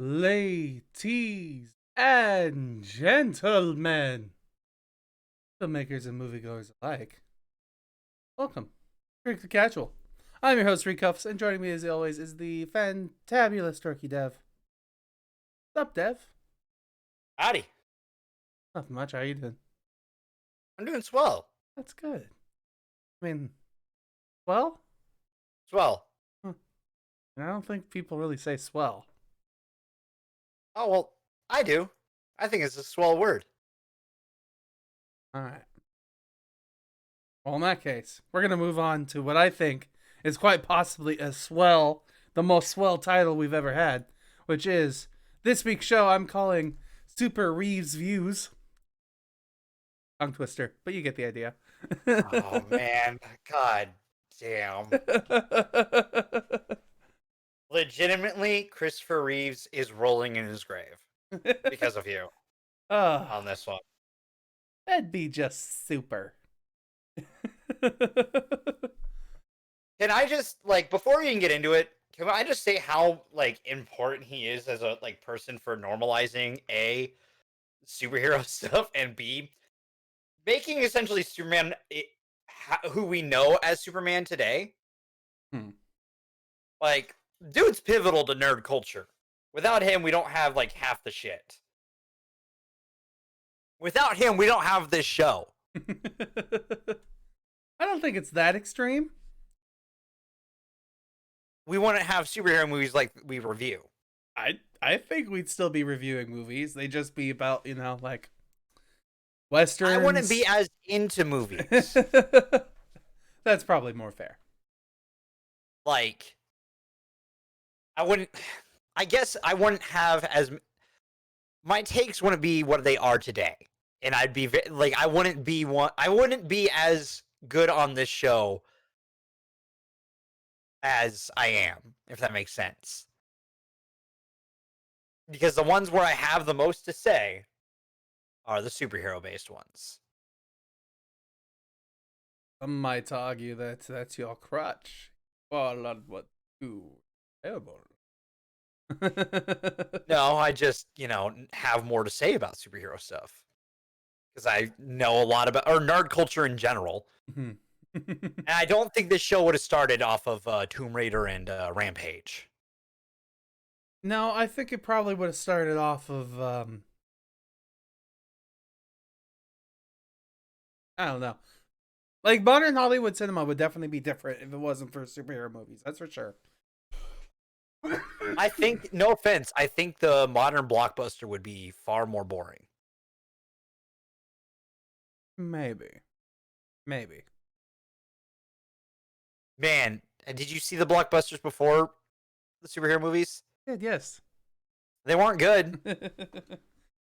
Ladies and gentlemen, filmmakers and moviegoers alike, welcome to the Casual. I'm your host, Srekcuf5, and joining me as always is the fantabulous Dorkydev. What's up, Dev? Howdy. Nothing much. How you doing? I'm doing swell. That's good. I mean, well, Swell. I don't think people really say swell. Oh, well, I do. I think it's a swell word. All right. Well, in that case, we're going to move on to what I think is quite possibly the most swell title we've ever had, which is this week's show I'm calling Super Reevesviews. Tongue twister, but you get the idea. Oh, man. God damn. Legitimately, Christopher Reeves is rolling in his grave because of you on this one. That'd be just super. Can I just, before we even get into it, can I just say how, important he is as a, person for normalizing, A, superhero stuff, and B, making essentially Superman who we know as Superman today? Dude's pivotal to nerd culture. Without him, we don't have, half the shit. Without him, we don't have this show. I don't think it's that extreme. We wouldn't have superhero movies like we review. I think we'd still be reviewing movies. They'd just be about, Westerns. I wouldn't be as into movies. That's probably more fair. I guess I wouldn't have as... My takes wouldn't be what they are today. And I'd be, I wouldn't be as good on this show as I am, if that makes sense. Because the ones where I have the most to say are the superhero-based ones. Some might argue that that's your crutch. Well, what too terrible. No, I just, have more to say about superhero stuff. Because I know a lot about, or nerd culture in general. And I don't think this show would have started off of Tomb Raider and Rampage. No, I think it probably would have started off of, I don't know. Modern Hollywood cinema would definitely be different if it wasn't for superhero movies. That's for sure. I think, no offense, I think the modern blockbuster would be far more boring. Maybe. Man, did you see the blockbusters before the superhero movies? Yes. They weren't good.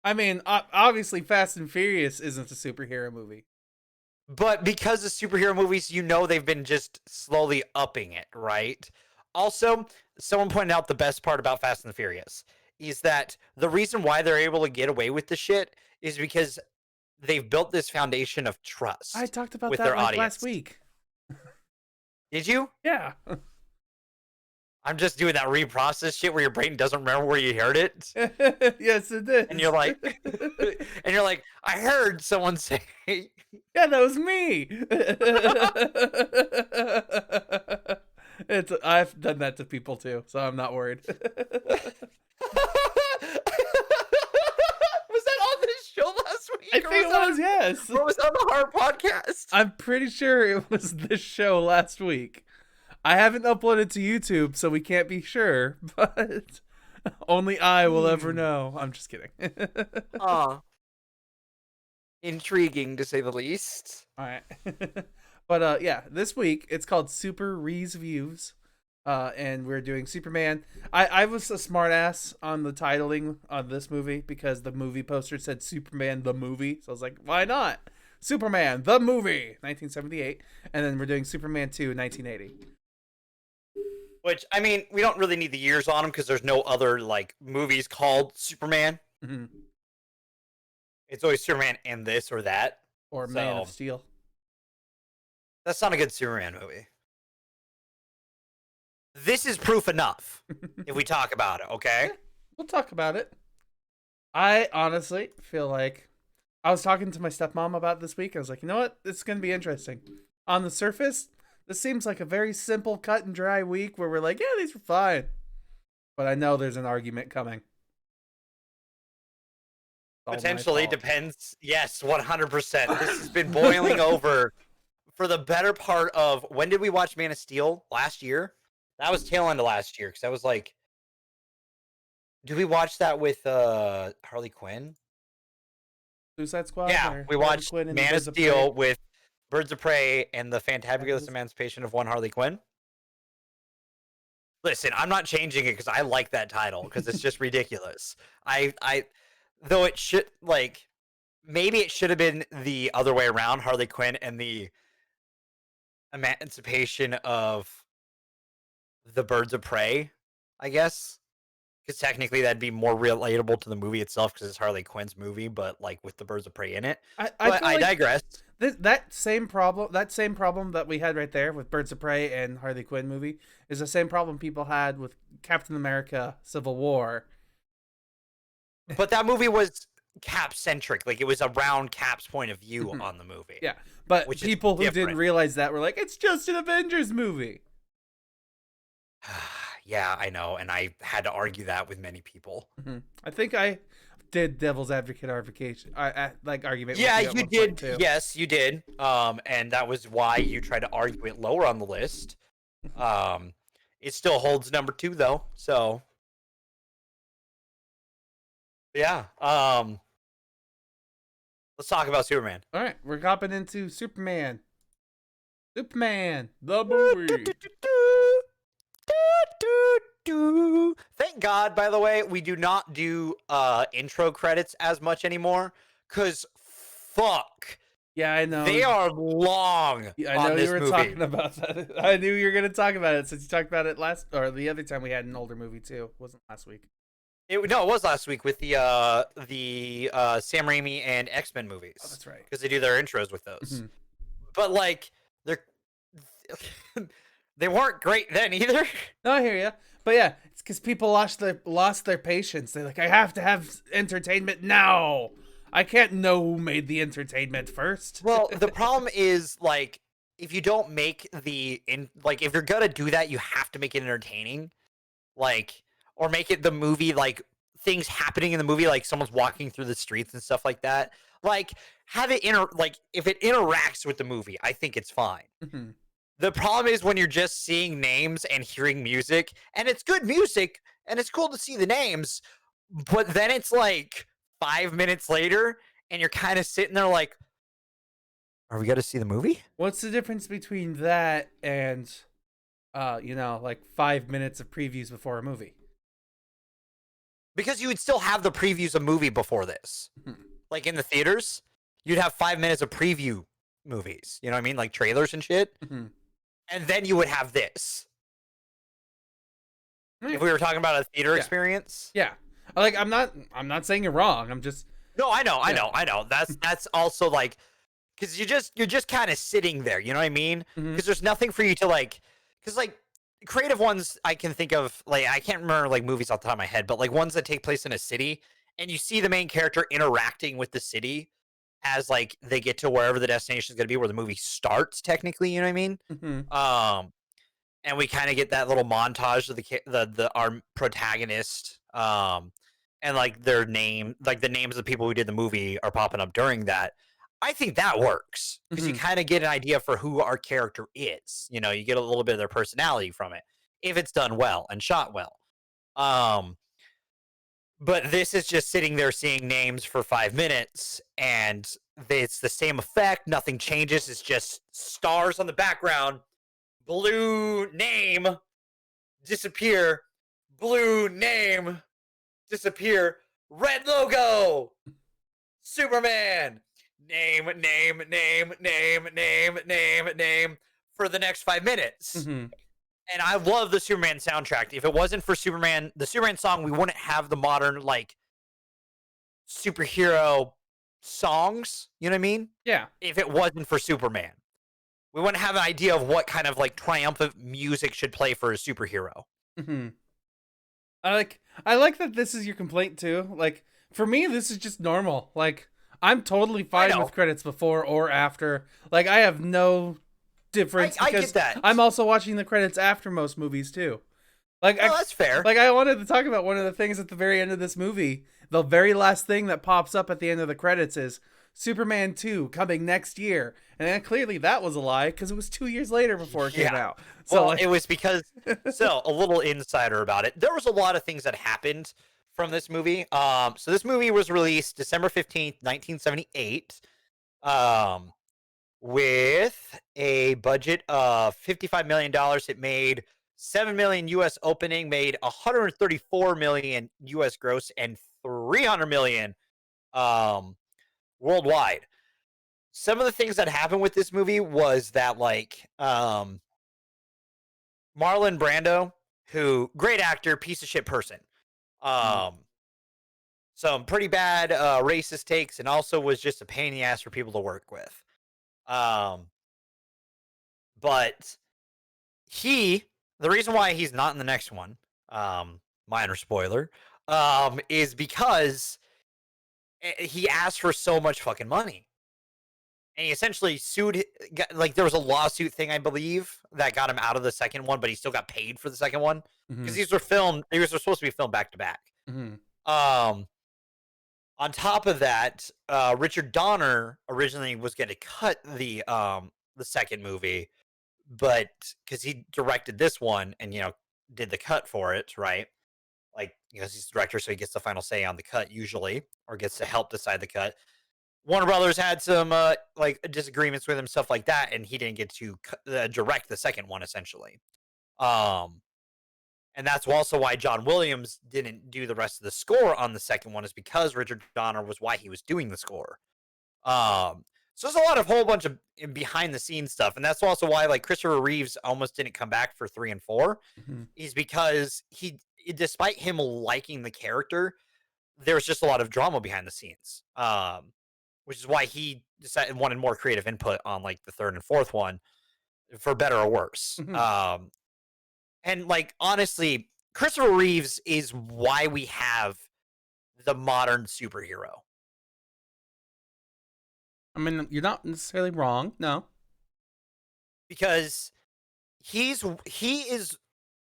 I mean, obviously Fast and Furious isn't a superhero movie. But because of superhero movies, they've been just slowly upping it, right? Also, someone pointed out the best part about Fast and the Furious is that the reason why they're able to get away with the shit is because they've built this foundation of trust. I talked about with that their audience. last week. Did you? Yeah. I'm just doing that reprocess shit where your brain doesn't remember where you heard it. Yes, it did. And you're like, I heard someone say, yeah, that was me. I've done that to people too, so I'm not worried. Was that on this show last week? I think it was, yes. Or was it on the Horror Podcast? I'm pretty sure it was this show last week. I haven't uploaded to YouTube, so we can't be sure, but only I will ever know. I'm just kidding. Intriguing, to say the least. All right. But yeah, this week it's called Super Reevesviews, and we're doing Superman. I was a smartass on the titling on this movie because the movie poster said Superman the movie, so I was like, why not? Superman the movie, 1978, and then we're doing Superman 2, 1980. Which, I mean, we don't really need the years on them because there's no other movies called Superman. Mm-hmm. It's always Superman and this or that. Or Man of Steel. That's not a good Superman movie. This is proof enough if we talk about it, okay? We'll talk about it. I honestly feel like I was talking to my stepmom about this week. I was like, you know what? It's going to be interesting. On the surface, this seems like a very simple, cut and dry week where we're like, yeah, these are fine. But I know there's an argument coming. It's all my Potentially fault. depends. Yes, 100%. This has been boiling over for the better part of, when did we watch Man of Steel? Last year? That was tail end of last year, because I was like, did we watch that with Harley Quinn? Suicide Squad? Yeah, Or we Harley watched Quinn and Man of Birds Prey? Steel with Birds of Prey and the Fantabulous Emancipation of One Harley Quinn. Listen, I'm not changing it because I like that title because it's just ridiculous. Though it should, like, maybe it should have been the other way around, Harley Quinn and the Emancipation of the Birds of Prey, I guess. Because technically that'd be more relatable to the movie itself because it's Harley Quinn's movie, but like with the Birds of Prey in it. I feel like digress. That same problem that we had right there with Birds of Prey and Harley Quinn movie is the same problem people had with Captain America: Civil War. But that movie was Cap centric, like it was around Cap's point of view on the movie. Yeah, but which people who didn't realize that were like, it's just an Avengers movie. Yeah, I know, and I had to argue that with many people. I think I did devil's advocate argument. Yeah, you did. Yes, you did. And that was why you tried to argue it lower on the list. It still holds number 2 though. So, yeah. Let's talk about Superman. All right, we're hopping into Superman. Superman, the movie. Thank God, by the way, we do not do intro credits as much anymore. Cause fuck. Yeah, I know. They are long. Yeah, I know you were talking about that. I knew you were gonna talk about it since you talked about it the other time we had an older movie too. It wasn't last week. No, it was last week with the Sam Raimi and X-Men movies. Oh, that's right. Because they do their intros with those. But like they weren't great then either. No, I hear you. But yeah, it's because people lost their patience. They're like, I have to have entertainment now. I can't know who made the entertainment first. Well, the problem is, like, if you don't make if you're gonna do that, you have to make it entertaining. Like, or make it the movie, like, things happening in the movie, like someone's walking through the streets and stuff like that. Like, have it if it interacts with the movie, I think it's fine. The problem is when you're just seeing names and hearing music, and it's good music, and it's cool to see the names, but then it's like 5 minutes later, and you're kind of sitting there like, are we going to see the movie? What's the difference between that and, like 5 minutes of previews before a movie? Because you would still have the previews of movie before this. Like in the theaters, you'd have 5 minutes of preview movies. You know what I mean? Like trailers and shit. And then you would have this. If we were talking about a theater experience. Yeah. Like, I'm not saying you're wrong. I'm just. No, I know. That's also like, because you're just kind of sitting there. You know what I mean? Because there's nothing for you to like. Because like creative ones I can think of, like, I can't remember like movies off the top of my head, but like ones that take place in a city, and you see the main character interacting with the city as like they get to wherever the destination is going to be, where the movie starts. Technically, you know what I mean? And we kind of get that little montage of our protagonist, and like their name, like the names of the people who did the movie are popping up during that. I think that works because you kind of get an idea for who our character is. You know, you get a little bit of their personality from it if it's done well and shot well. But this is just sitting there seeing names for 5 minutes, and it's the same effect. Nothing changes. It's just stars on the background. Blue name, disappear. Blue name, disappear. Red logo, Superman. Name for the next 5 minutes. And I love the Superman soundtrack. If it wasn't for Superman, the Superman song, we wouldn't have the modern, like, superhero songs. You know what I mean? Yeah. If it wasn't for Superman, we wouldn't have an idea of what kind of, like, triumphant music should play for a superhero. I like that this is your complaint too. Like for me, this is just normal. Like I'm totally fine with credits before or after. Like I have no difference I because get that. I'm also watching the credits after most movies too. Like that's fair. Like I wanted to talk about one of the things at the very end of this movie. The very last thing that pops up at the end of the credits is Superman 2 coming next year. And then clearly that was a lie because it was 2 years later before it came out. So well, it was because so a little insider about it. There was a lot of things that happened from this movie. So this movie was released December 15th, 1978. With a budget of $55 million. It made 7 million US opening, made 134 million US gross, and 300 million worldwide. Some of the things that happened with this movie was that like Marlon Brando, who great actor, piece of shit person. Some pretty bad racist takes, and also was just a pain in the ass for people to work with. But the reason why he's not in the next one, minor spoiler, is because he asked for so much fucking money. And he essentially sued, like there was a lawsuit thing, I believe, that got him out of the second one, but he still got paid for the second one. Because these were supposed to be filmed back to back. On top of that, Richard Donner originally was going to cut the second movie, but because he directed this one and did the cut for it, right? Like he's the director, so he gets the final say on the cut usually, or gets to help decide the cut. Warner Brothers had some like disagreements with him, stuff like that, and he didn't get to direct the second one essentially. And that's also why John Williams didn't do the rest of the score on the second one, is because Richard Donner was why he was doing the score. So there's a lot of whole bunch of behind the scenes stuff. And that's also why like Christopher Reeves almost didn't come back for 3 and 4 is because despite him liking the character, there's just a lot of drama behind the scenes. Which is why he wanted more creative input on like the third and fourth one, for better or worse. And like, honestly, Christopher Reeves is why we have the modern superhero. I mean, you're not necessarily wrong. No. Because he is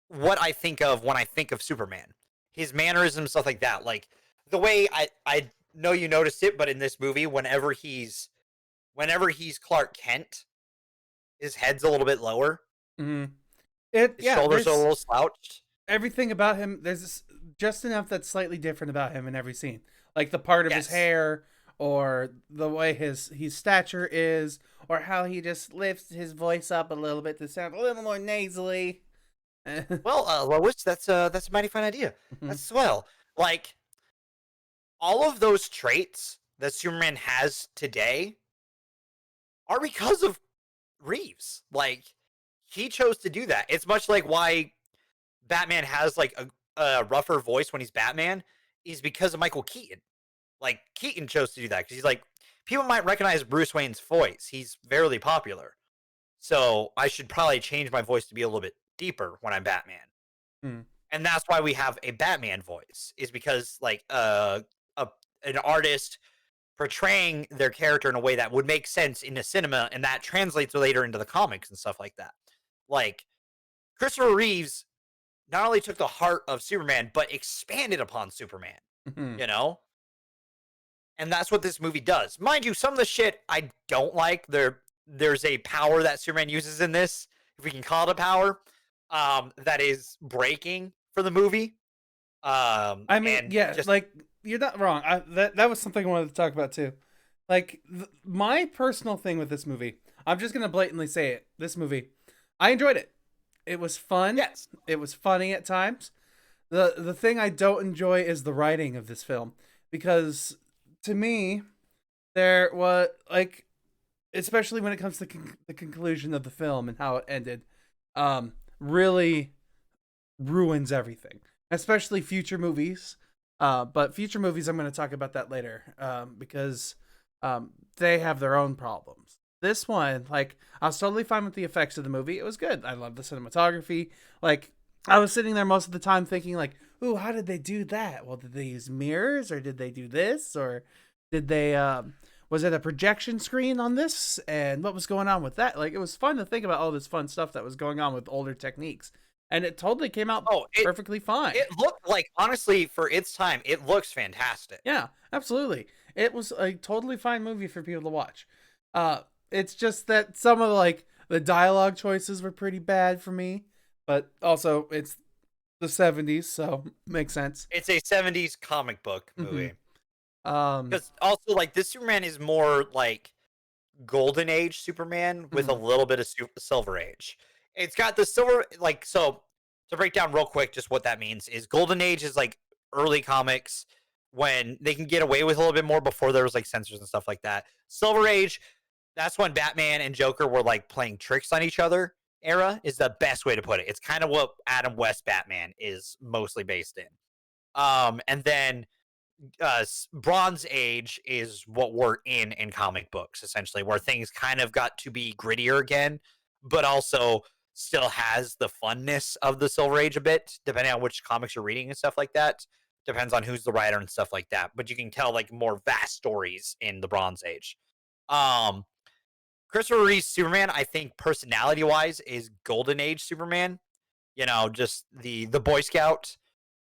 what I think of when I think of Superman. His mannerisms, stuff like that. Like the way I know you noticed it, but in this movie, whenever he's Clark Kent, his head's a little bit lower. His shoulders are a little slouched. Everything about him, there's just enough that's slightly different about him in every scene. Like the part of his hair, or the way his stature is, or how he just lifts his voice up a little bit to sound a little more nasally. Well, Lois, that's a mighty fine idea. That's swell. Like, all of those traits that Superman has today are because of Reeves. Like, he chose to do that. It's much like why Batman has like a rougher voice when he's Batman, is because of Michael Keaton. Like, Keaton chose to do that because he's like, people might recognize Bruce Wayne's voice. He's fairly popular. So I should probably change my voice to be a little bit deeper when I'm Batman. And that's why we have a Batman voice, is because like an artist portraying their character in a way that would make sense in the cinema, and that translates later into the comics and stuff like that. Like, Christopher Reeves not only took the heart of Superman, but expanded upon Superman, And that's what this movie does. Mind you, some of the shit I don't like. There's a power that Superman uses in this, if we can call it a power, that is breaking for the movie. I mean, like, you're not wrong. That was something I wanted to talk about too. Like, my personal thing with this movie, I'm just going to blatantly say it. This movie, I enjoyed it. It was fun. Yes. It was funny at times. The thing I don't enjoy is the writing of this film, because to me, there was like, especially when it comes to the conclusion of the film and how it ended, really ruins everything, especially future movies. But future movies, I'm going to talk about that later, because they have their own problems. This one, like, I was totally fine with the effects of the movie. It was good. I love the cinematography. Like, I was sitting there most of the time thinking like, ooh, how did they do that? Well, did they use mirrors or did they do this or did they was it a projection screen on this and what was going on with that? Like it was fun to think about all this fun stuff that was going on with older techniques. And it totally came out Oh, perfectly fine. it looked like, honestly, for its time, it looks fantastic. Yeah, absolutely. It was a totally fine movie for people to watch. It's just that some of like the dialogue choices were pretty bad for me, but also it's the 70s, so makes sense. It's a 70s comic book movie. Um, Because also, like, this Superman is more like Golden Age Superman with a little bit of Silver Age. It's got the silver, like, so to break down real quick, just what that means is Golden Age is like early comics when they can get away with a little bit more before there was like censors and stuff like that. Silver Age, that's when Batman and Joker were like playing tricks on each other. Era is the best way to put it. It's kind of what Adam West Batman is mostly based in. And then Bronze Age is what we're in comic books, essentially, where things kind of got to be grittier again, but also still has the funness of the Silver Age a bit, depending on which comics you're reading and stuff like that. Depends on who's the writer and stuff like that. But you can tell like more vast stories in the Bronze Age. Um, Christopher Reeve's Superman, I think personality wise, is Golden Age Superman. You know, just the Boy Scout.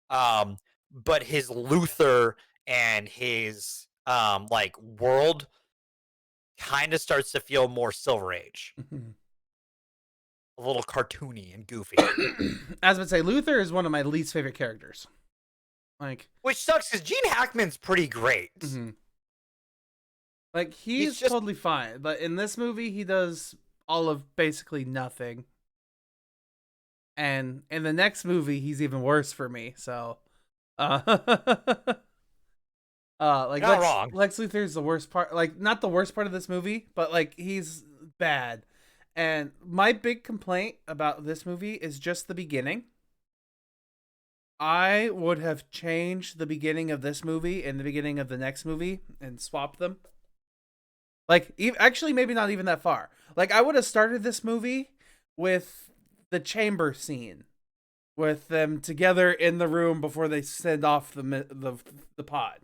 But his Luthor and his like world kind of starts to feel more Silver Age. A little cartoony and goofy. As I would say, Luther is one of my least favorite characters. Like, which sucks because Gene Hackman's pretty great. Like he's just totally fine, but in this movie he does all of basically nothing. And in the next movie he's even worse for me. So, like Lex Luthor is the worst part. Like not the worst part of this movie, but like he's bad. And my big complaint about this movie is just the beginning. I would have changed the beginning of this movie and the beginning of the next movie and swapped them. Like, actually, maybe not even that far. Like, I would have started this movie with the chamber scene, with them together in the room before they send off the pod.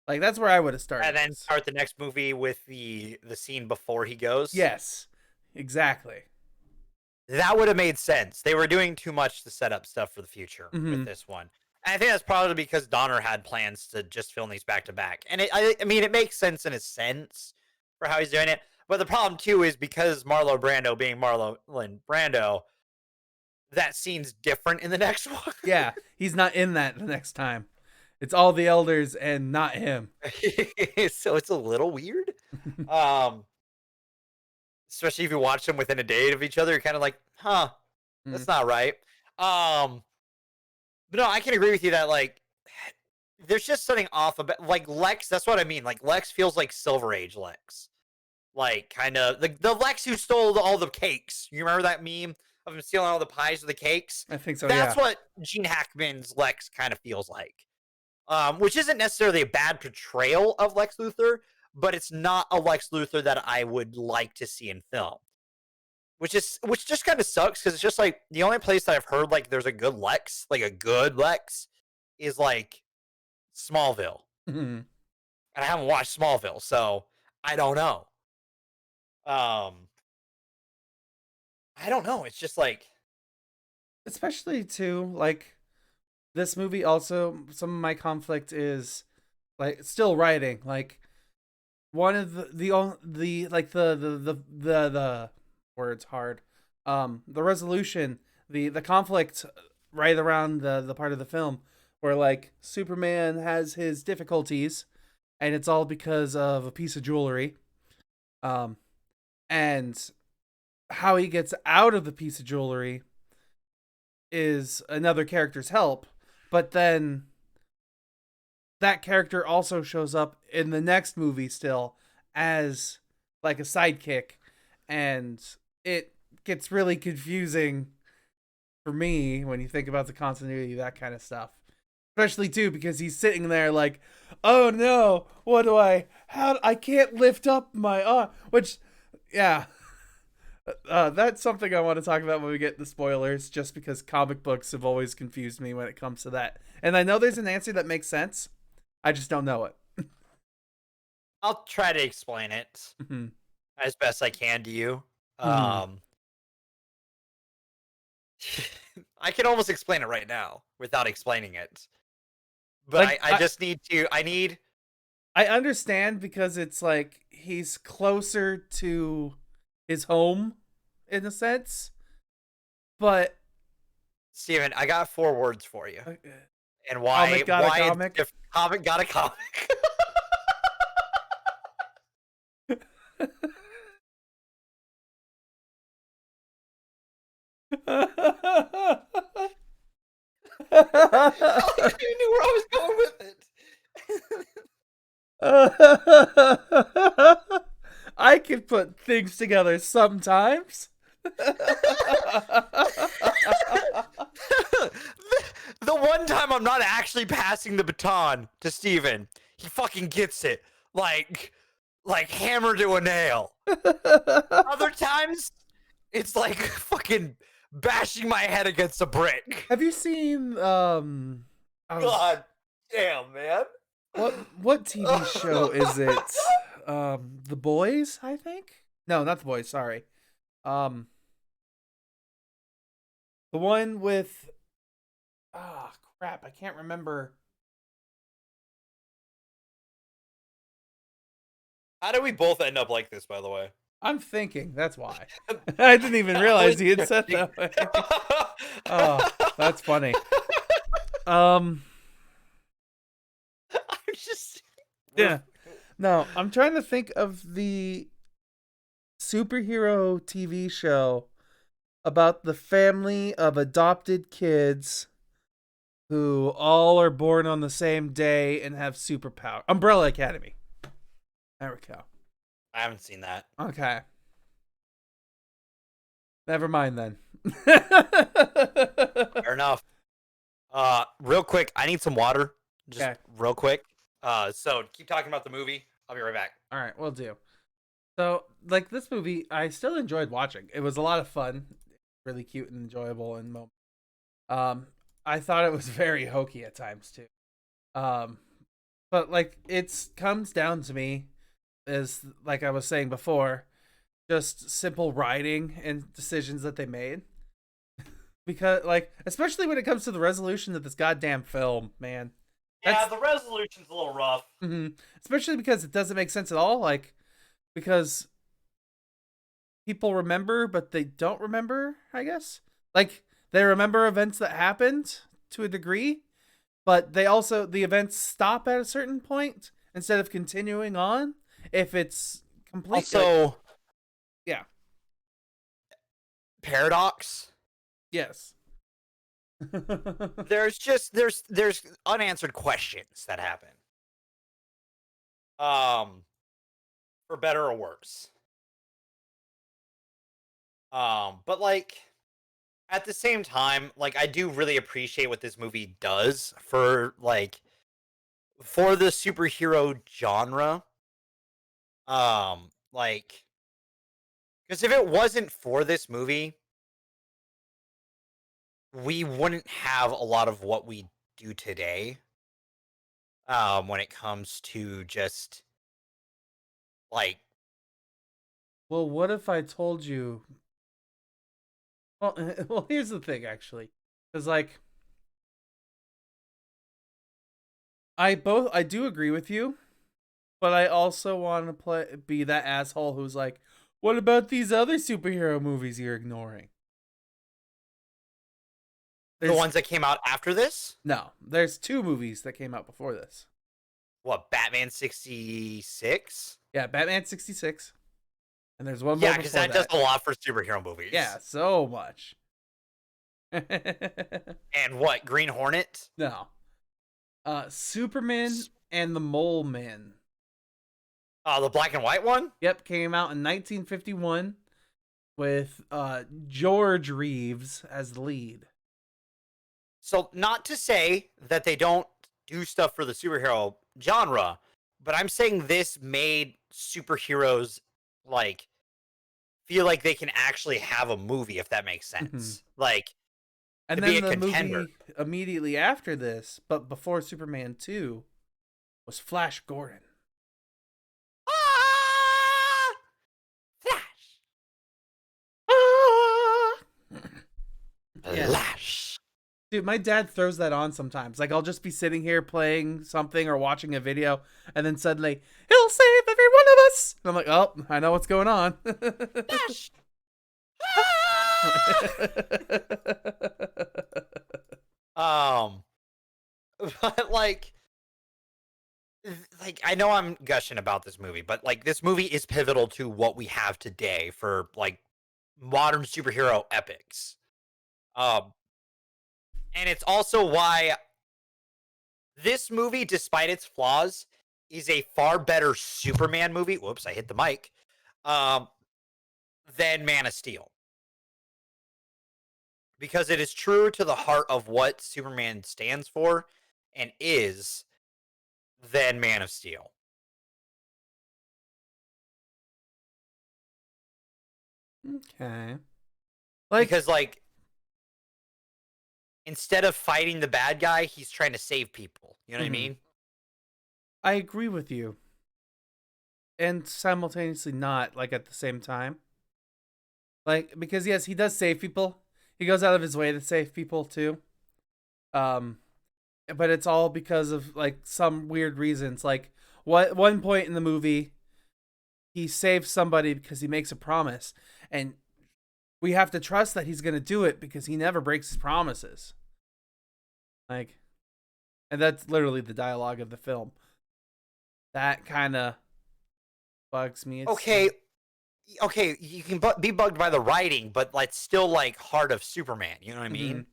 Like, that's where I would have started. And then start the next movie with the scene before he goes. Yes, exactly. That would have made sense. They were doing too much to set up stuff for the future with this one. And I think that's probably because Donner had plans to just film these back to back. And I mean, it makes sense in a sense for how he's doing it. But the problem, too, is because Marlon Brando being Marlon Brando, that scene's different in the next one. Yeah, he's not in that the next time. It's all the elders and not him. So it's a little weird. Especially if you watch them within a day of each other, you're kind of like, huh, that's not right. But no, I can agree with you that, like, there's just something off about, like, Lex, that's what I mean. Like, Lex feels like Silver Age Lex. Like, kind of, the Lex who stole all the cakes. You remember that meme of him stealing all the pies of the cakes? I think so, That's what Gene Hackman's Lex kind of feels like. Which isn't necessarily a bad portrayal of Lex Luthor, but it's not a Lex Luthor that I would like to see in film. Which just kind of sucks, because it's just like, the only place that I've heard, like, there's a good Lex, like, a good Lex, is, like, Smallville. And I haven't watched Smallville, so I don't know. I don't know. It's just like, especially too, like, this movie also, some of my conflict is like still writing. Like, one of the words hard. The resolution, the conflict right around the part of the film where, like, Superman has his difficulties and it's all because of a piece of jewelry. And how he gets out of the piece of jewelry is another character's help, but then that character also shows up in the next movie still as like a sidekick, and it gets really confusing for me when you think about the continuity of that kind of stuff. Especially too because he's sitting there like, oh no, I can't lift up my arm, which, yeah. That's something I want to talk about when we get the spoilers, just because comic books have always confused me when it comes to that. And I know there's an answer that makes sense. I just don't know it. I'll try to explain it Mm-hmm. as best I can to you. Mm-hmm. I can almost explain it right now without explaining it. But Like I just need to. I understand because it's like he's closer to his home in a sense, but Steven, I got 4 words for you. And comic got a comic. Comic got a comic. You knew where I was going with it. I can put things together sometimes. The one time I'm not actually passing the baton to Steven, he fucking gets it. Like hammer to a nail. Other times, it's like fucking bashing my head against a brick. Have you seen God damn, man. what TV show is it? The Boys, I think? No, not The Boys, sorry. The one with crap, I can't remember. How did we both end up like this, by the way? I'm thinking, that's why. I didn't even realize he had said that way. Oh, that's funny. I'm just Yeah. No, I'm trying to think of the superhero TV show about the family of adopted kids who all are born on the same day and have superpower. Umbrella Academy. There we go. I haven't seen that. Okay. Never mind then. Fair enough. Real quick, I need some water. Just Okay. real quick. So keep talking about the movie. I'll be right back. All right, we'll do. So, like this movie, I still enjoyed watching. It was a lot of fun, really cute and enjoyable in moments. I thought it was very hokey at times too. But like it comes down to me is like I was saying before, just simple writing and decisions that they made. Because like, especially when it comes to the resolution of this goddamn film, man. Yeah, the resolution's a little rough. Mm-hmm. Especially because it doesn't make sense at all. Like, because people remember, but they don't remember, I guess. Like, they remember events that happened to a degree, but the events stop at a certain point instead of continuing on if it's complete. Also, yeah. Paradox. Yes. there's unanswered questions that happen. For better or worse. But like at the same time, like I do really appreciate what this movie does for the superhero genre. Like because if it wasn't for this movie, we wouldn't have a lot of what we do today. When it comes to just like, well, what if I told you? Well, here's the thing, actually, because like, I do agree with you, but I also want to be that asshole who's like, what about these other superhero movies you're ignoring? the ones that came out after this? No, there's 2 movies that came out before this. What, Batman 66? Yeah, Batman 66. And there's one more. Yeah, because that does a lot for superhero movies. Yeah, so much. And what, Green Hornet? No. Superman and the Mole Men. The black and white one? Yep, came out in 1951 with George Reeves as the lead. So, not to say that they don't do stuff for the superhero genre, but I'm saying this made superheroes, like, feel like they can actually have a movie, if that makes sense. Like, And to be then a the contender. movie immediately after this, but before Superman 2, was Flash Gordon. Ah! Flash! Yeah. Flash! Dude, my dad throws that on sometimes. Like, I'll just be sitting here playing something or watching a video, and then suddenly, he'll save every one of us! And I'm like, oh, I know what's going on. Flash! um, but like I know I'm gushing about this movie, but like this movie is pivotal to what we have today for like modern superhero epics. Um, and it's also why this movie, despite its flaws, is a far better Superman movie. Whoops, I hit the mic. Um, than Man of Steel. Because it is true to the heart of what Superman stands for and is than Man of Steel. Okay. Like, Because like instead of fighting the bad guy, he's trying to save people. You know what I mean? I agree with you. And simultaneously not, like, at the same time. Like, because yes, he does save people. He goes out of his way to save people too. Um, but it's all because of like some weird reasons. Like, one point in the movie, he saves somebody because he makes a promise, and we have to trust that he's gonna do it because he never breaks his promises. Like, and that's literally the dialogue of the film. That kind of bugs me. Okay, you can be bugged by the writing, but like still like heart of Superman. You know what I mean?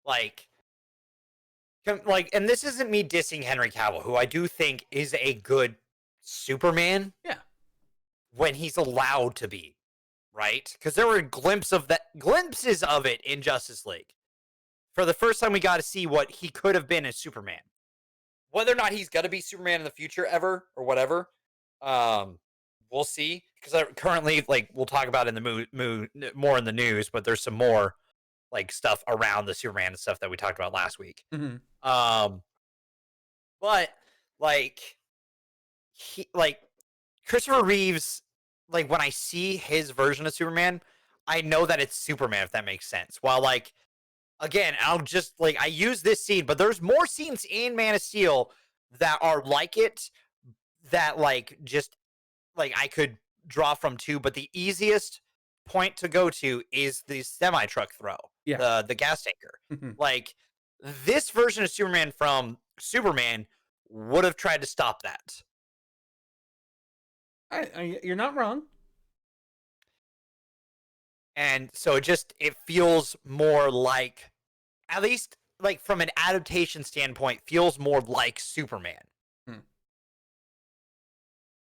Like, and this isn't me dissing Henry Cavill, who I do think is a good Superman. Yeah. When he's allowed to be, right? Because there were glimpses of it in Justice League. For the first time, we got to see what he could have been as Superman. Whether or not he's gonna be Superman in the future ever or whatever, we'll see. Because currently, like we'll talk about in the more in the news, but there's some more like stuff around the Superman and stuff that we talked about last week. But like Christopher Reeves, like when I see his version of Superman, I know that it's Superman, if that makes sense. While like again, I'll just like I use this scene, but there's more scenes in Man of Steel that are like it that like just like I could draw from too, but the easiest point to go to is the semi truck throw. Yeah. The gas tanker. Like this version of Superman from Superman would have tried to stop that. You're not wrong. And so it feels more like, at least like from an adaptation standpoint, feels more like Superman.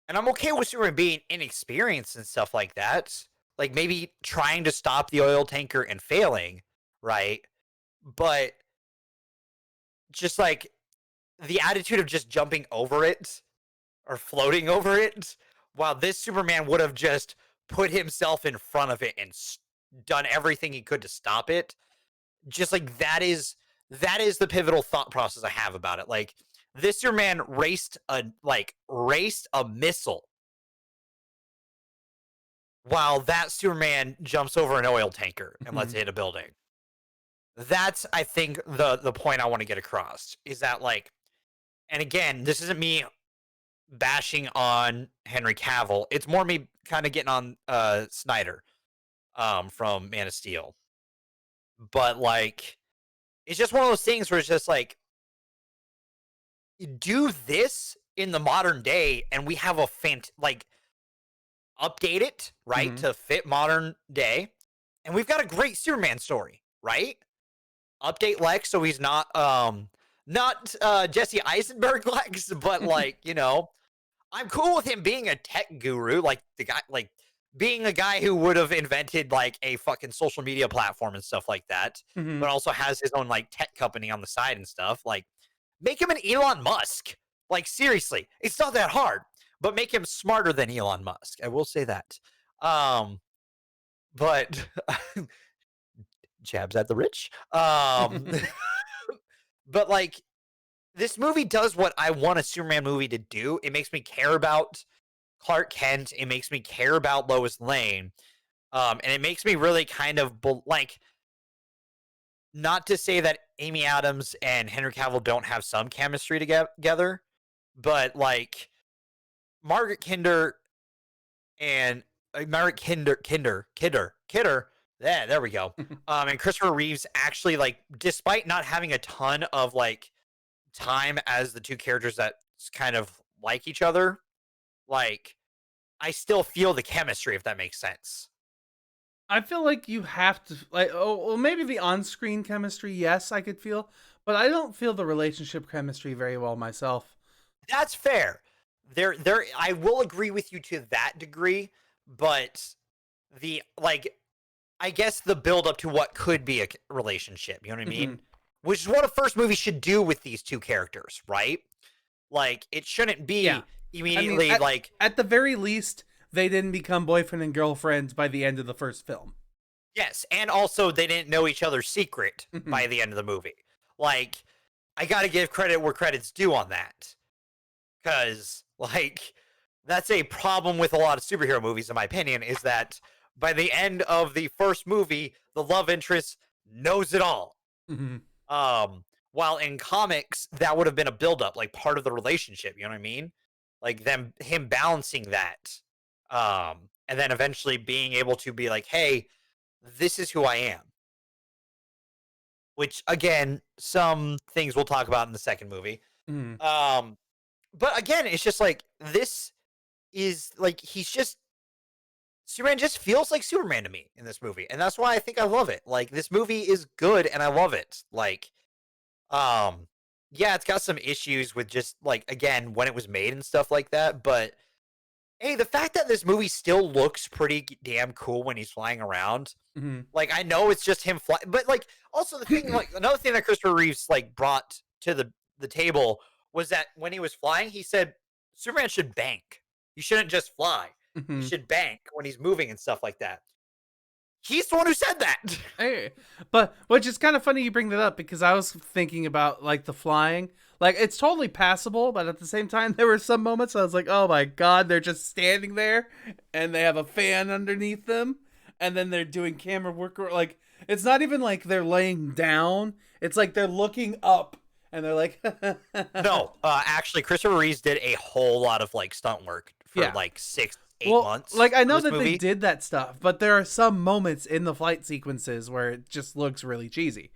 And I'm okay with Superman being inexperienced and stuff like that. Like maybe trying to stop the oil tanker and failing, right? But just like the attitude of just jumping over it or floating over it, while this Superman would have just put himself in front of it and done everything he could to stop it. Just like that is the pivotal thought process I have about it. Like this Superman raced a missile, while that Superman jumps over an oil tanker and lets it hit a building. That's, I think, the point I want to get across is that like, and again, this isn't me bashing on Henry Cavill. It's more me kind of getting on Snyder from Man of Steel. But like it's just one of those things where it's just like do this in the modern day and we have a like update it, right, to fit modern day. And we've got a great Superman story, right? Update Lex so he's not Jesse Eisenberg Lex, but like, you know, I'm cool with him being a tech guru, like the guy, like being a guy who would have invented like a fucking social media platform and stuff like that, but also has his own like tech company on the side and stuff. Like, make him an Elon Musk. Like, seriously, it's not that hard, but make him smarter than Elon Musk. I will say that. but jabs at the rich. But like this movie does what I want a Superman movie to do. It makes me care about Clark Kent. It makes me care about Lois Lane. And it makes me really kind of like, not to say that Amy Adams and Henry Cavill don't have some chemistry together, but like Margaret Kinder and Margaret Kidder. Yeah, there we go. And Christopher Reeves actually, like, despite not having a ton of like time as the two characters that kind of like each other, like I still feel the chemistry, if that makes sense. I feel like you have to like well maybe the on-screen chemistry, yes, I could feel, but I don't feel the relationship chemistry very well myself. That's fair. There I will agree with you to that degree, but the like I guess the build up to what could be a relationship, you know what I mean? Which is what a first movie should do with these two characters, right? Like it shouldn't Yeah. be I mean, immediately like at the very least, they didn't become boyfriend and girlfriend by the end of the first film. yes, and also they didn't know each other's secret by the end of the movie. Like I got to give credit where credit's due on that. Cuz like that's a problem with a lot of superhero movies in my opinion, is that by the end of the first movie, the love interest knows it all. While in comics, that would have been a buildup, like part of the relationship. You know what I mean? Like him balancing that, and then eventually being able to be like, "Hey, this is who I am." Which again, some things we'll talk about in the second movie. Um, but again, it's just like this is like he's just Superman just feels like Superman to me in this movie, and that's why I think I love it. Like this movie is good, and I love it. Like Um, yeah, it's got some issues with just like again when it was made and stuff like that. But hey, the fact that this movie still looks pretty damn cool when he's flying around. Like I know it's just him flying, but like also the thing, like another thing that Christopher Reeves like brought to the table was that when he was flying, he said Superman should bank. You shouldn't just fly. You should bank when he's moving and stuff like that. He's the one who said that. Hey, but which is kind of funny you bring that up because I was thinking about like the flying. Like it's totally passable, but at the same time there were some moments I was like, "Oh my god, they're just standing there and they have a fan underneath them and then they're doing camera work like it's not even like they're laying down. It's like they're looking up and they're like No, actually, Christopher Reeves did a whole lot of like stunt work for Yeah. like 8 Well, months. like I For know this that movie. they did that stuff, but there are some moments in the flight sequences where it just looks really cheesy.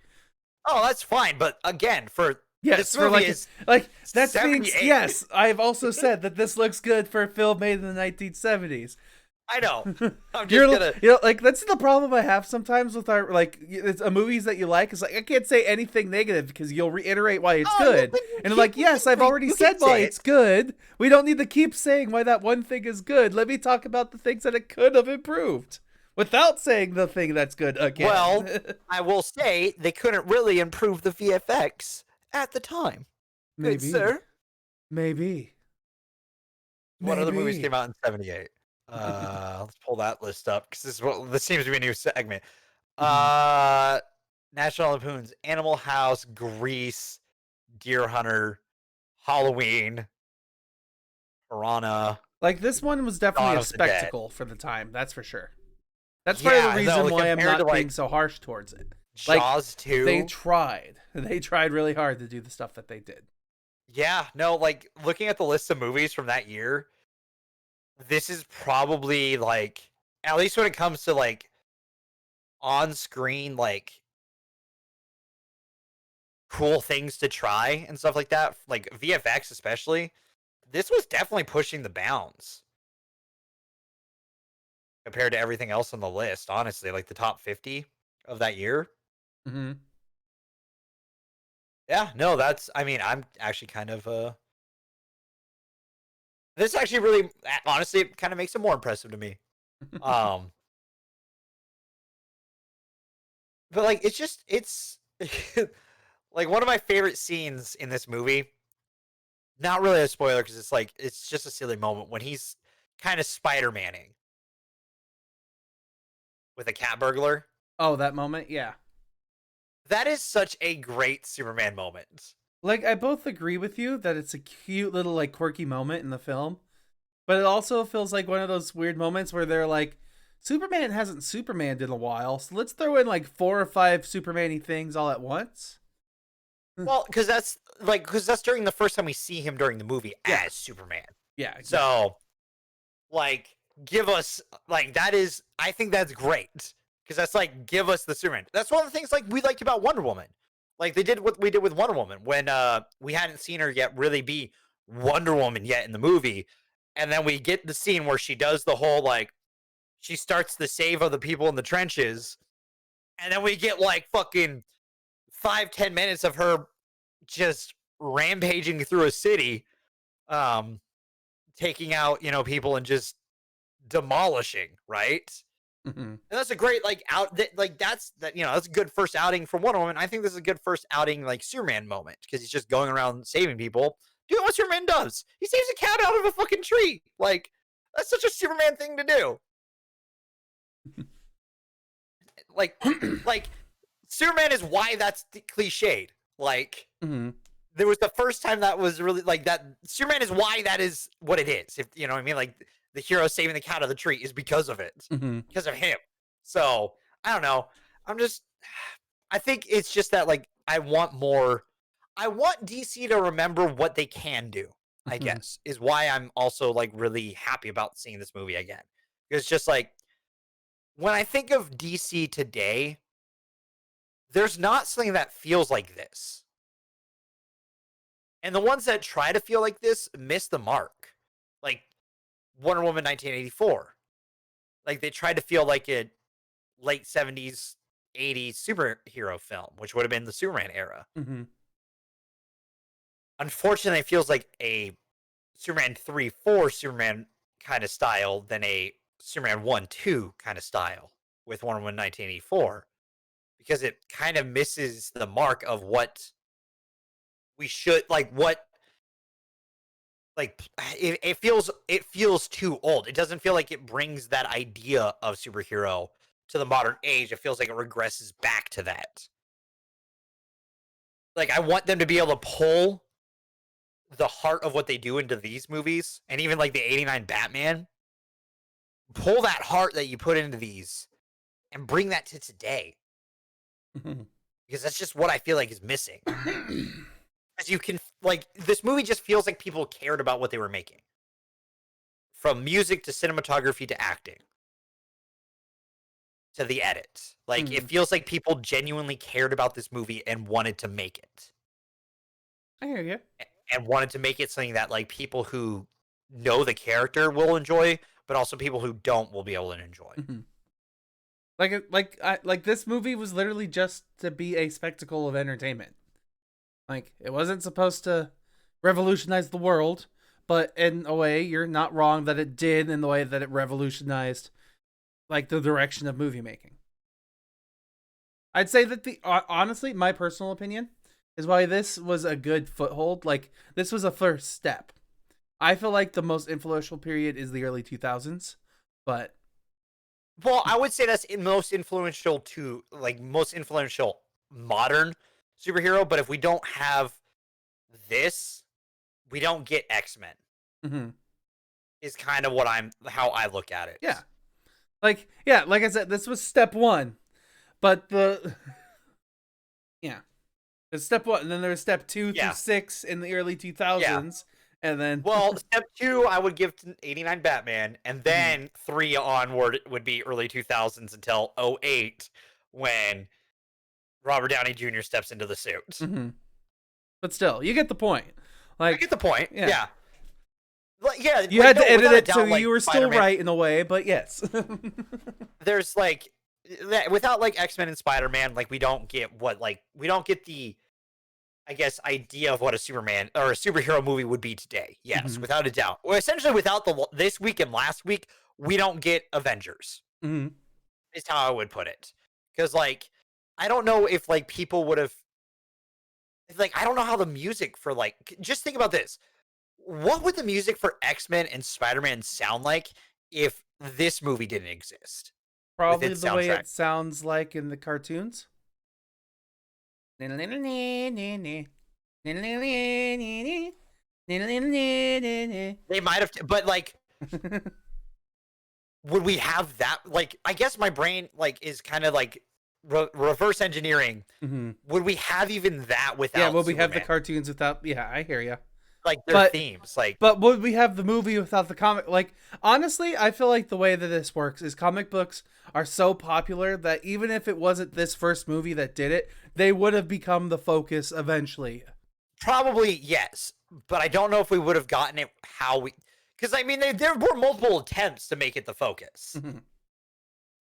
Oh, that's fine. But again, for Yes, this for movie like is that's being 78. yes. I've also said that this looks good for a film made in the 1970s. I know. I'm just gonna. Like that's the problem I have sometimes with our like it's movies that you like. It's like I can't say anything negative because you'll reiterate why it's good, and I'm like, yes, I've already said why it's good. We don't need to keep saying why that one thing is good. Let me talk about the things that it could have improved without saying the thing that's good again. Well, I will say they couldn't really improve the VFX at the time. Good maybe, sir. maybe. What other movies came out in '78? Let's pull that list up because this seems to be a new segment. National Lampoon's Animal House, Grease, Deer Hunter, Halloween, Piranha. Like this one was definitely Dawn a of the Dead. spectacle for the time. That's for sure. That's part of the reason why I'm not being so harsh towards it. Like Jaws 2. they tried. They tried really hard to do the stuff that they did. Yeah, no, like looking at the list of movies from that year, this is probably like, at least when it comes to like on screen, like cool things to try and stuff like that, like VFX especially, this was definitely pushing the bounds compared to everything else on the list, honestly, like the top 50 of that year. Yeah, no, I mean, I'm actually kind of, this actually really, honestly, it kind of makes it more impressive to me. But like, it's like one of my favorite scenes in this movie. Not really a spoiler because it's like, it's just a silly moment when he's kind of Spider-Manning. with a cat burglar. Oh, that moment, yeah. That is such a great Superman moment. Like, I both agree with you that it's a cute little, like, quirky moment in the film, but it also feels like one of those weird moments where they're like, Superman hasn't Supermaned in a while, so let's throw in like 4 or 5 Superman-y things all at once. Well, because that's during the first time we see him during the movie as Superman. Yeah. Exactly. So, like, give us like that is. I think that's great because that's like give us the Superman. That's one of the things like we liked about Wonder Woman. Like they did what we did with Wonder Woman when we hadn't seen her yet really be Wonder Woman yet in the movie, and then we get the scene where she does the whole like she starts the save of the people in the trenches, and then we get like fucking 5-10 minutes of her just rampaging through a city, taking out people and just demolishing, right? Mm-hmm. And that's a great like that's a good first outing for Wonder Woman. I think this is a good first outing like Superman moment because he's just going around saving people, doing what Superman does. He saves a cat out of a fucking tree. Like that's such a Superman thing to do. like Superman is why that's cliched. Like there was the first time that was really like that. Superman is why that is what it is. If you know what I mean, like the hero saving the cat out of the tree is because of it, because of him. So I don't know. I think it's just that like I want more. I want DC to remember what they can do. I guess is why I'm also like really happy about seeing this movie again. It's just like when I think of DC today, there's not something that feels like this. And the ones that try to feel like this miss the mark. Like Wonder Woman 1984. Like they tried to feel like a late 70s, 80s superhero film, which would have been the Superman era. Unfortunately, it feels like a Superman 3-4 Superman kind of style than a Superman 1-2 kind of style with Wonder Woman 1984. Because it kind of misses the mark of what we should like it feels too old. It doesn't feel like it brings that idea of superhero to the modern age. It feels like it regresses back to that. Like I want them to be able to pull the heart of what they do into these movies, and even like the 89 Batman, pull that heart that you put into these and bring that to today. Because that's just what I feel like is missing. As you can, like, this movie just feels like people cared about what they were making. From music to cinematography to acting. To the edit. Like, it feels like people genuinely cared about this movie and wanted to make it. I hear you. And wanted to make it something that, like, people who know the character will enjoy, but also people who don't will be able to enjoy. Like this movie was literally just to be a spectacle of entertainment. Like it wasn't supposed to revolutionize the world, but in a way, you're not wrong that it did in the way that it revolutionized, like the direction of movie making. I'd say that honestly, my personal opinion is why this was a good foothold. Like this was a first step. I feel like the most influential period is the early 2000s, but. Well, I would say that's most influential modern superhero, but if we don't have this, we don't get X-Men. Is kind of how I look at it. Yeah. Like I said, this was step 1. But it's step 1, and then there was step 2 through 6 in the early 2000s. Yeah. And then step 2 I would give to 89 Batman, and then 3 onward would be early 2000s until 2008 when Robert Downey Jr. steps into the suit. But still, you get the point. Like I get the point. Yeah. Like, you had to edit it so you were still right in a way, but yes. There's like without like X-Men and Spider-Man, like we don't get the I guess idea of what a Superman or a superhero movie would be today. Yes, without a doubt. Well, essentially, without this week and last week, we don't get Avengers. Is how I would put it. Because like, I don't know if like people would have. Like, I don't know how the music for like. Just think about this. What would the music for X-Men and Spider-Man sound like if this movie didn't exist? with Probably its the way soundtrack. it sounds like in the cartoons. They They might have, but like, would we have that? Like, I guess my brain like is kind of like reverse engineering. Mm-hmm. Would we have even that Yeah, without well, we have the Superman? cartoons without. Yeah, I hear you. Like their But themes, like but would we have the movie without the comic? Like, honestly, I feel like the way that this works is comic books are so popular that even if it wasn't this first movie that did it, they would have become the focus eventually. probably yes, but I don't know if we would have gotten it how we. Because I mean, there were multiple attempts to make it the focus,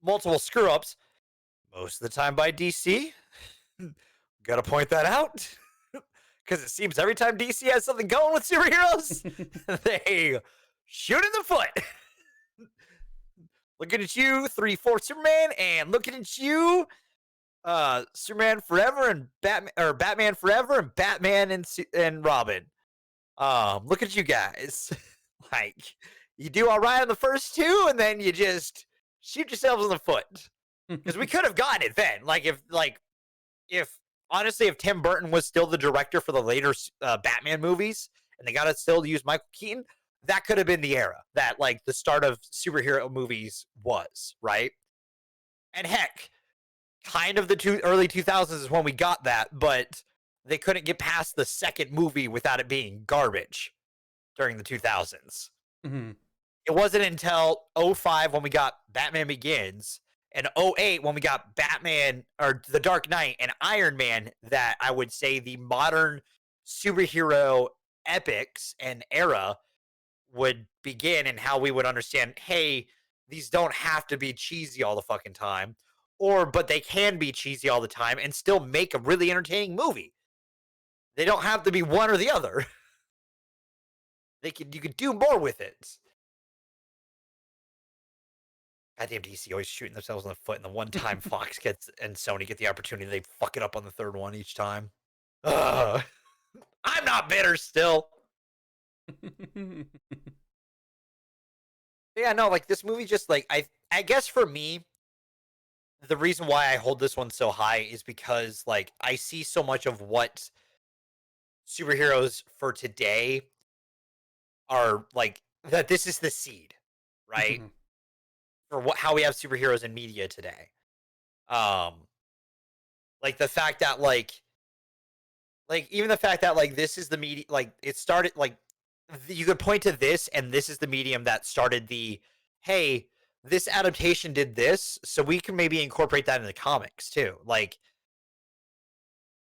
multiple screw ups, most of the time by DC. Gotta point that out. Because it seems every time DC has something going with superheroes, they shoot in the foot. Looking at you, 3-4 Superman, and looking at you, Superman Forever and Batman, or Batman Forever and Batman and Robin. Look at you guys. Like, you do all right on the first two, and then you just shoot yourselves in the foot. Because we could have gotten it then. If honestly, if Tim Burton was still the director for the later Batman movies, and they got to still use Michael Keaton, that could have been the era that like the start of superhero movies was, right? And heck, kind of the early 2000s is when we got that, but they couldn't get past the second movie without it being garbage during the 2000s. Mm-hmm. It wasn't until 05 when we got Batman Begins and 08 when we got Batman or The Dark Knight and Iron Man that I would say the modern superhero epics and era would begin, and how we would understand, hey, these don't have to be cheesy all the fucking time, but they can be cheesy all the time and still make a really entertaining movie. They don't have to be one or the other. You could do more with it. Goddamn DC always shooting themselves in the foot, and the one time Fox gets and Sony get the opportunity, they fuck it up on the third one each time. Ugh. I'm not bitter still. Yeah, no, like this movie just like I guess for me, the reason why I hold this one so high is because like I see so much of what superheroes for today are like, that this is the seed, right? For how we have superheroes in media today. Um like the fact that like even the fact that like this is the media, like it started like you could point to this and this is the medium that started the, hey, this adaptation did this, so we can maybe incorporate that in the comics too. Like,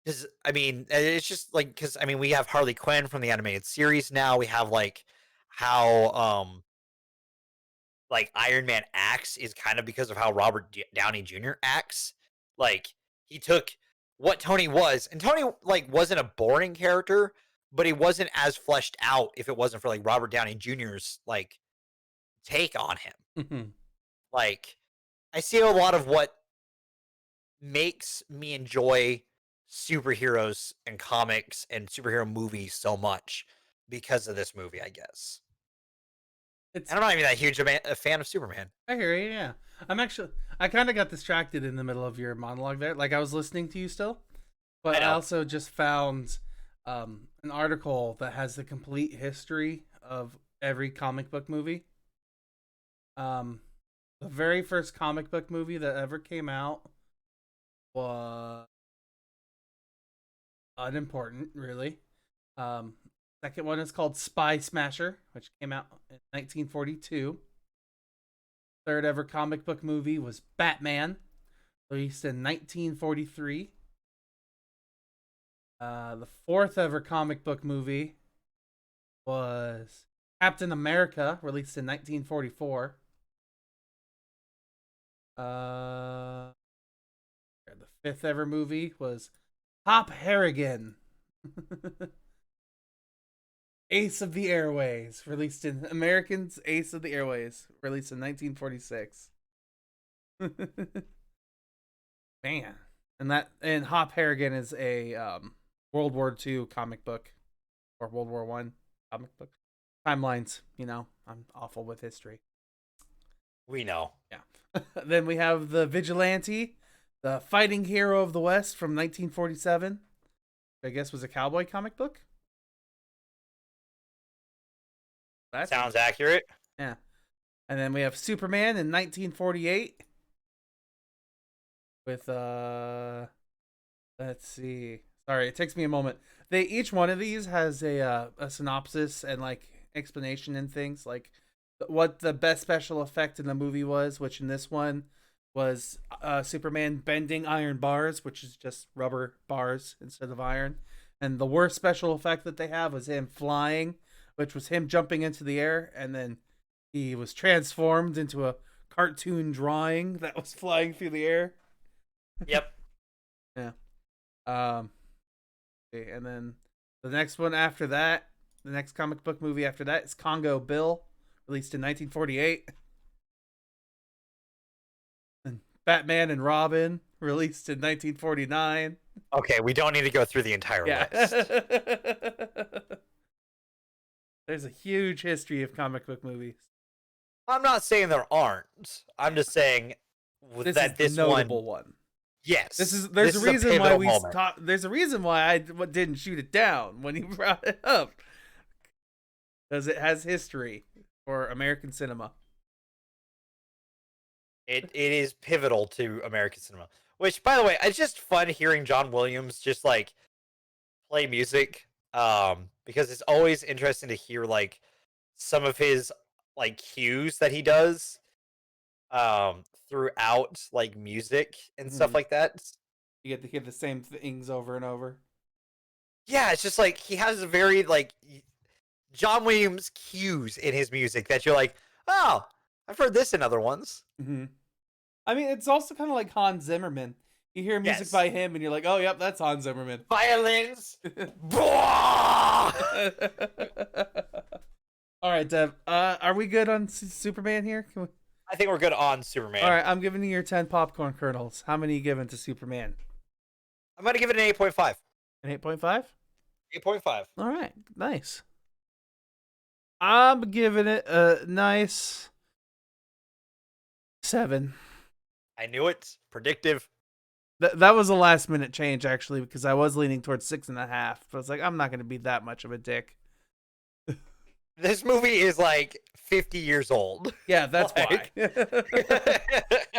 because I mean, it's just like, because I mean, we have Harley Quinn from the animated series now. We have like how like Iron Man acts is kind of because of how Robert Downey Jr. acts. Like, he took what Tony was, and Tony like wasn't a boring character, but he wasn't as fleshed out if it wasn't for like Robert Downey Jr.'s like take on him. Like, I see a lot of what makes me enjoy superheroes and comics and superhero movies so much because of this movie, I guess. It's And I'm not even that huge a fan of Superman. I hear you. Yeah, I kind of got distracted in the middle of your monologue there. Like I was listening to you still, but I also just found an article that has the complete history of every comic book movie. The very first comic book movie that ever came out was unimportant, really. Second one is called Spy Smasher, which came out in 1942. Third ever comic book movie was Batman, released in 1943. The fourth ever comic book movie was Captain America, released in 1944. The fifth ever movie was Hop Harrigan, Ace of the Airways, released in Americans Ace of the Airways, released in 1946. Man, and Hop Harrigan is a World War II comic book, or World War One comic book. Timelines, I'm awful with history. We know. Yeah, Then we have the Vigilante, the fighting hero of the West from 1947. I guess was a cowboy comic book. That's Sounds accurate. yeah. And then we have Superman in 1948 with let's see. Sorry, it takes me a moment. They each one of these has a synopsis and like explanation and things like what the best special effect in the movie was, which in this one was Superman bending iron bars, which is just rubber bars instead of iron. And the worst special effect that they have was him flying, which was him jumping into the air and then he was transformed into a cartoon drawing that was flying through the air. Yep. Yeah. Okay, and then the next one after that, the next comic book movie after that is Congo Bill, released in 1948. And Batman and Robin, released in 1949. Okay, we don't need to go through the entire list. There's a huge history of comic book movies. I'm not saying there aren't. I'm just saying This that is this the notable one. Yes. There's a reason why we moment. there's a reason why I didn't shoot it down when you brought it up. Because it has history for American cinema. It is pivotal to American cinema. Which, by the way, it's just fun hearing John Williams just like play music. Because it's always interesting to hear like some of his like cues that he does throughout like music and stuff like that. You get to hear the same things over and over. Yeah, it's just like he has a very like John Williams cues in his music that you're like, oh, I've heard this in other ones. Mm-hmm. I mean, it's also kind of like Hans Zimmerman. You hear music by him, and you're like, "Oh, yep, that's Hans Zimmerman." Violins. All right, Dev. Are we good on Superman here? I think we're good on Superman. All right, I'm giving you your 10 popcorn kernels. How many are you giving to Superman? I'm gonna give it an 8.5. An 8.5? 8.5. All right, nice. I'm giving it a nice 7. I knew it. Predictive. That was a last minute change actually because I was leaning towards 6.5. But I was like, I'm not going to be that much of a dick. This movie is like 50 years old. Yeah, that's like... why.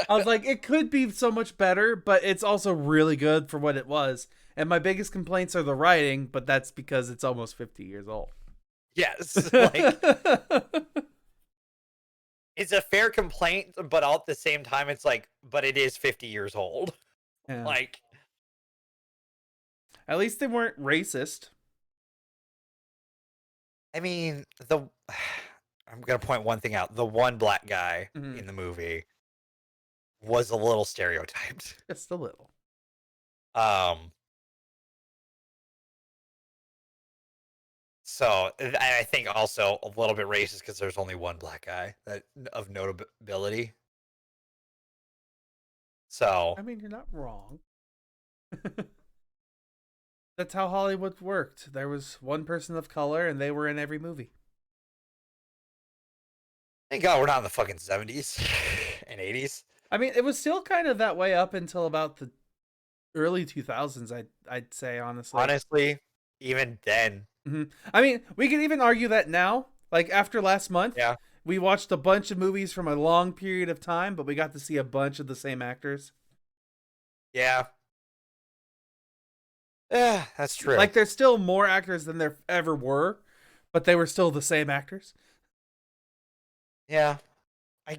I was like, it could be so much better, but it's also really good for what it was. And my biggest complaints are the writing, but that's because it's almost 50 years old. Yes. Like, it's a fair complaint, but all at the same time, it's like, but it is 50 years old. Yeah. Like, at least they weren't racist. I mean, I'm gonna point one thing out. The one black guy in the movie was a little stereotyped. Just a little. So I think also a little bit racist because there's only one black guy of notability. So I mean, you're not wrong. That's how Hollywood worked. There was one person of color, and they were in every movie. Thank God we're not in the fucking 70s and 80s. I mean, it was still kind of that way up until about the early 2000s. I'd say honestly. Honestly, even then. Mm-hmm. I mean, we could even argue that now. Like after last month, we watched a bunch of movies from a long period of time, but we got to see a bunch of the same actors. Yeah. Yeah, that's true. Like there's still more actors than there ever were, but they were still the same actors. Yeah. I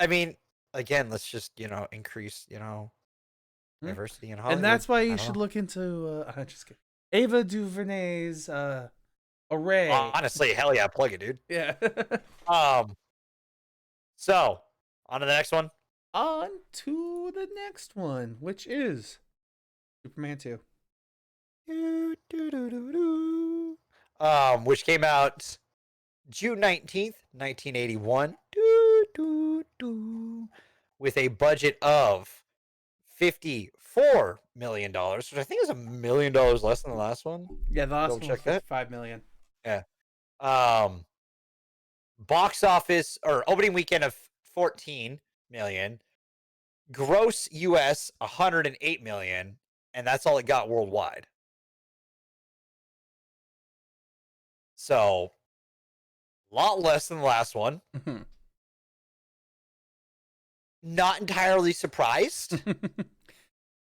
mean, again, let's just, increase, diversity in Hollywood. And that's why you should look into I'm just kidding. Ava DuVernay's Array. Honestly, hell yeah, plug it, dude. Yeah. So, on to the next one. On to the next one, which is Superman 2. Which came out June 19th, 1981. With a budget of $54 million, which I think is $1 million less than the last one. Yeah, the last one was $5 million. Yeah. Box office or opening weekend of 14 million, gross US 108 million, and that's all it got worldwide. So, a lot less than the last one. Not entirely surprised.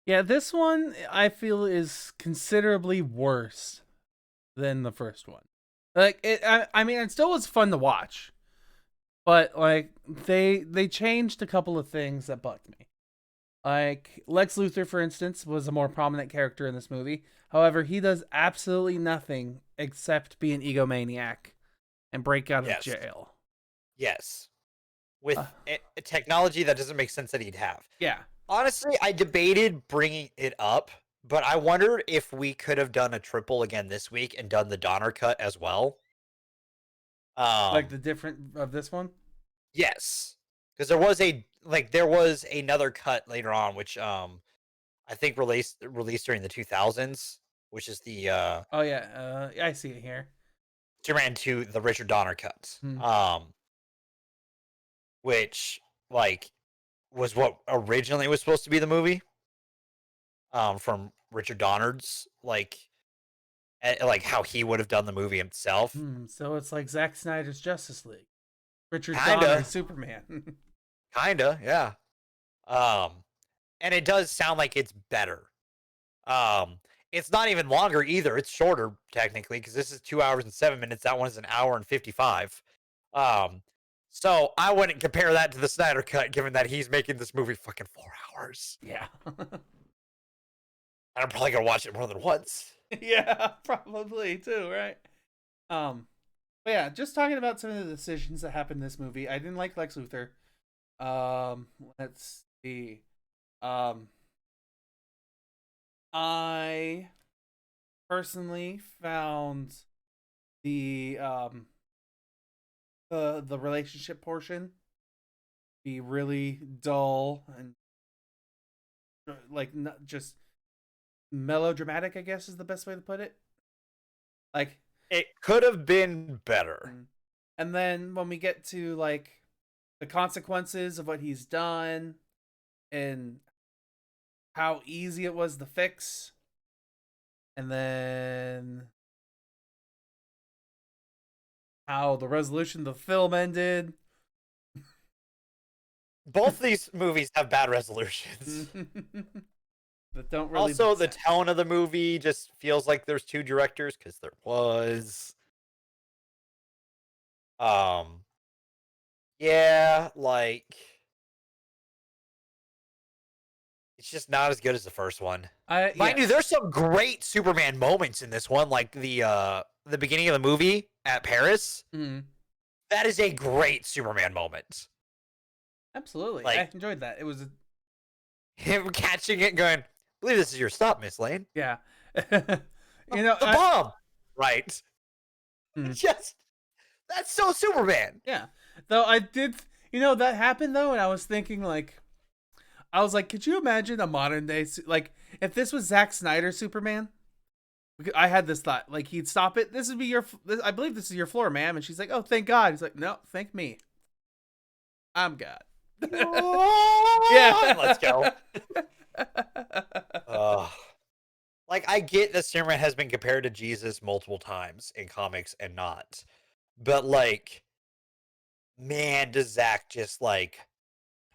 Yeah, this one I feel is considerably worse than the first one. Like I mean, it still was fun to watch, but like they changed a couple of things that bugged me. Like Lex Luthor, for instance, was a more prominent character in this movie. However, he does absolutely nothing except be an egomaniac and break out of jail. Yes. With a technology that doesn't make sense that he'd have. Yeah. Honestly, I debated bringing it up, but I wondered if we could have done a triple again this week and done the Donner cut as well. Like the different of this one? Yes. Because there was another cut later on, which I think released during the 2000s, which is the oh yeah, I see it here. Superman 2, the Richard Donner cut. Which like was what originally was supposed to be the movie. From Richard Donner's like how he would have done the movie himself. So it's like Zack Snyder's Justice League. Richard Kinda. Donner's Superman. Kinda, yeah. And it does sound like it's better. It's not even longer either. It's shorter technically because this is 2 hours and 7 minutes. That one is an hour and 55. So I wouldn't compare that to the Snyder cut, given that he's making this movie fucking 4 hours. Yeah. And I'm probably gonna watch it more than once. Yeah, probably too, right? But yeah, just talking about some of the decisions that happened in this movie. I didn't like Lex Luthor. Let's see. I personally found the relationship portion be really dull and like not just melodramatic, I guess is the best way to put it. Like it could have been better. And then when we get to like the consequences of what he's done and how easy it was to fix, and then how the resolution of the film ended. Both these movies have bad resolutions. That don't really also, the tone of the movie just feels like there's two directors, because there was. Yeah, like it's just not as good as the first one. Mind you, there's some great Superman moments in this one, like the beginning of the movie at Paris. That is a great Superman moment. Absolutely, like, I enjoyed that. It was him catching it and going, I believe this is your stop, Miss Lane. Yeah. You know, the bomb. Right. Just that's so Superman. Yeah. Though I did, you know, that happened though, and I was thinking like, could you imagine a modern day, like if this was Zack Snyder's Superman? I had this thought, like he'd stop it. This would be I believe this is your floor, ma'am. And she's like, oh, thank God. He's like, no, thank me. I'm God. Yeah, let's go. Like I get that Superman has been compared to Jesus multiple times in comics and not, but like, man, does Zach just like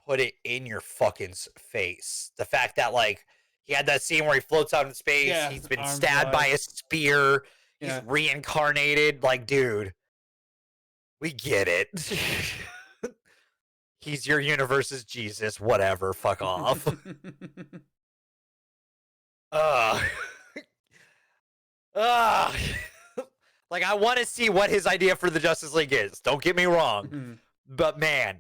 put it in your fucking face? The fact that like he had that scene where he floats out in space, yeah, he's been stabbed by a spear, he's reincarnated. Like, dude, we get it. He's your universe's Jesus, whatever, fuck off. Like, I want to see what his idea for the Justice League is. Don't get me wrong. But, man.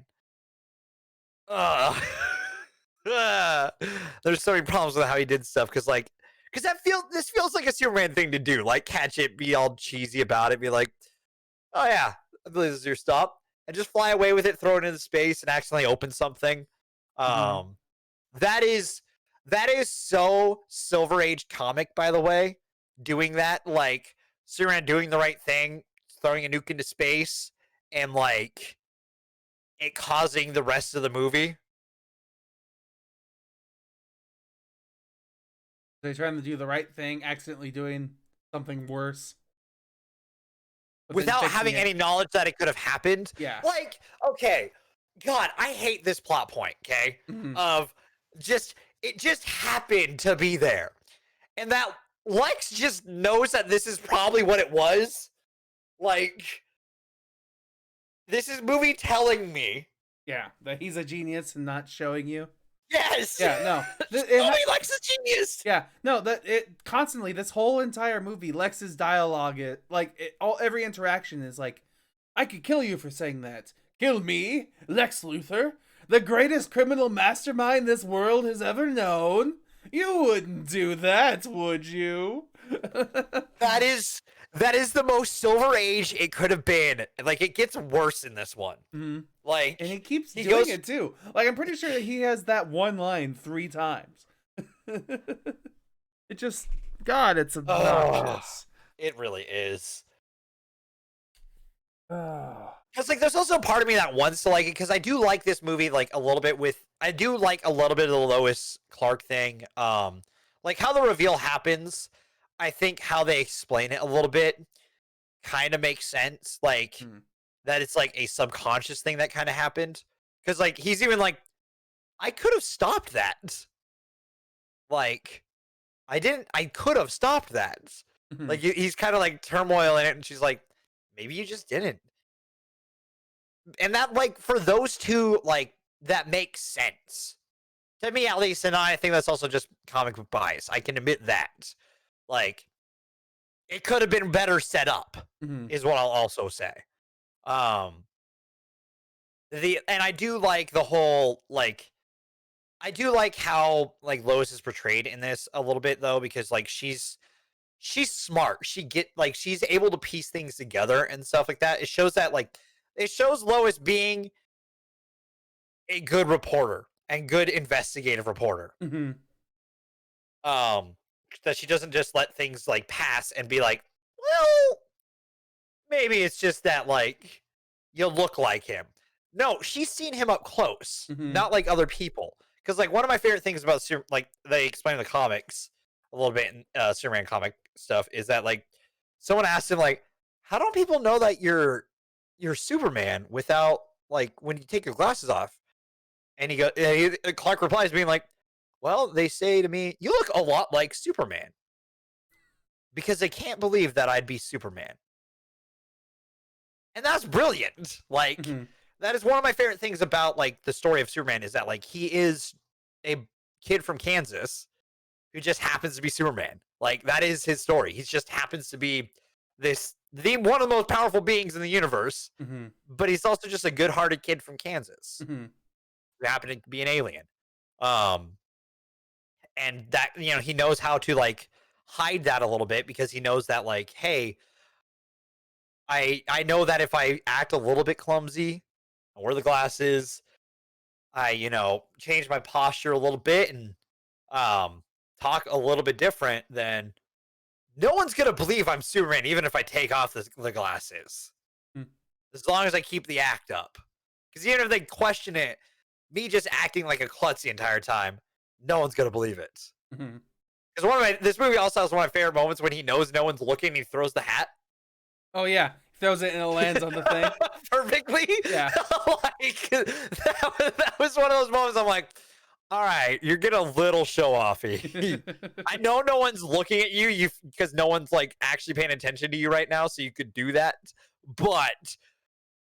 There's so many problems with how he did stuff. Because this feels like a Superman thing to do. Like, catch it, be all cheesy about it, be like, oh, yeah, I believe this is your stop. And just fly away with it, throw it into space, and accidentally open something. That is so Silver Age comic, by the way. Doing that, like Superman doing the right thing, throwing a nuke into space, and like it causing the rest of the movie. They're trying to do the right thing, accidentally doing something worse. Without having any knowledge that it could have happened. Yeah. Like, okay, God, I hate this plot point, okay? Mm-hmm. Of it just happened to be there. And that Lex just knows that this is probably what it was. Like, this is movie telling me. Yeah, that he's a genius and not showing you. Yes. Yeah, no. Lex is genius. Yeah, no. That it constantly, this whole entire movie, Lex's dialogue, every interaction is like, "I could kill you for saying that. Kill me, Lex Luthor, the greatest criminal mastermind this world has ever known. You wouldn't do that, would you?" That is the most Silver Age it could have been. Like, it gets worse in this one. Mm-hmm. Like, and he keeps doing it too. Like, I'm pretty sure he has that one line 3 times. It just, God, it's obnoxious. It really is. Because like, there's also a part of me that wants to like it, because I do like this movie like a little bit I do like a little bit of the Lois Clark thing. Like how the reveal happens. I think how they explain it a little bit kind of makes sense. Like that it's like a subconscious thing that kind of happened. Because like he's even like, I could have stopped that. Like, I could have stopped that. Like he's kind of like turmoil in it, and she's like, maybe you just didn't. And that, like, for those two, like, that makes sense to me, at least. And I think that's also just comic book bias. I can admit that. Like, it could have been better set up, is what I'll also say. And I do like the whole, like, I do like how, like, Lois is portrayed in this a little bit, though, because, like, she's smart. She's able to piece things together and stuff like that. It shows that, like, it shows Lois being a good reporter and good investigative reporter. That she doesn't just let things like pass and be like, well, maybe it's just that like you look like him. No, she's seen him up close, not like other people. Because like one of my favorite things about like they explain in the comics a little bit in Superman comic stuff is that like someone asked him like, how don't people know that you're Superman without like when you take your glasses off? And Clark replies being like, well, they say to me, you look a lot like Superman. Because they can't believe that I'd be Superman. And that's brilliant. Like, that is one of my favorite things about like the story of Superman is that like he is a kid from Kansas who just happens to be Superman. Like, that is his story. He just happens to be one of the most powerful beings in the universe, but he's also just a good-hearted kid from Kansas who happened to be an alien. And that, you know, he knows how to like hide that a little bit because he knows that like, hey, I know that if I act a little bit clumsy, I wear the glasses, I, you know, change my posture a little bit and talk a little bit different, then no one's going to believe I'm Superman, even if I take off the glasses. As long as I keep the act up. Because even if they question it, me just acting like a klutz the entire time, no one's going to believe it. Because this movie also has one of my favorite moments when he knows no one's looking and he throws the hat. Oh, yeah. He throws it and it lands on the thing. Perfectly. Yeah. Like, that was one of those moments I'm like, all right, you're getting a little show-offy. I know no one's looking at you because no one's like actually paying attention to you right now, so you could do that. But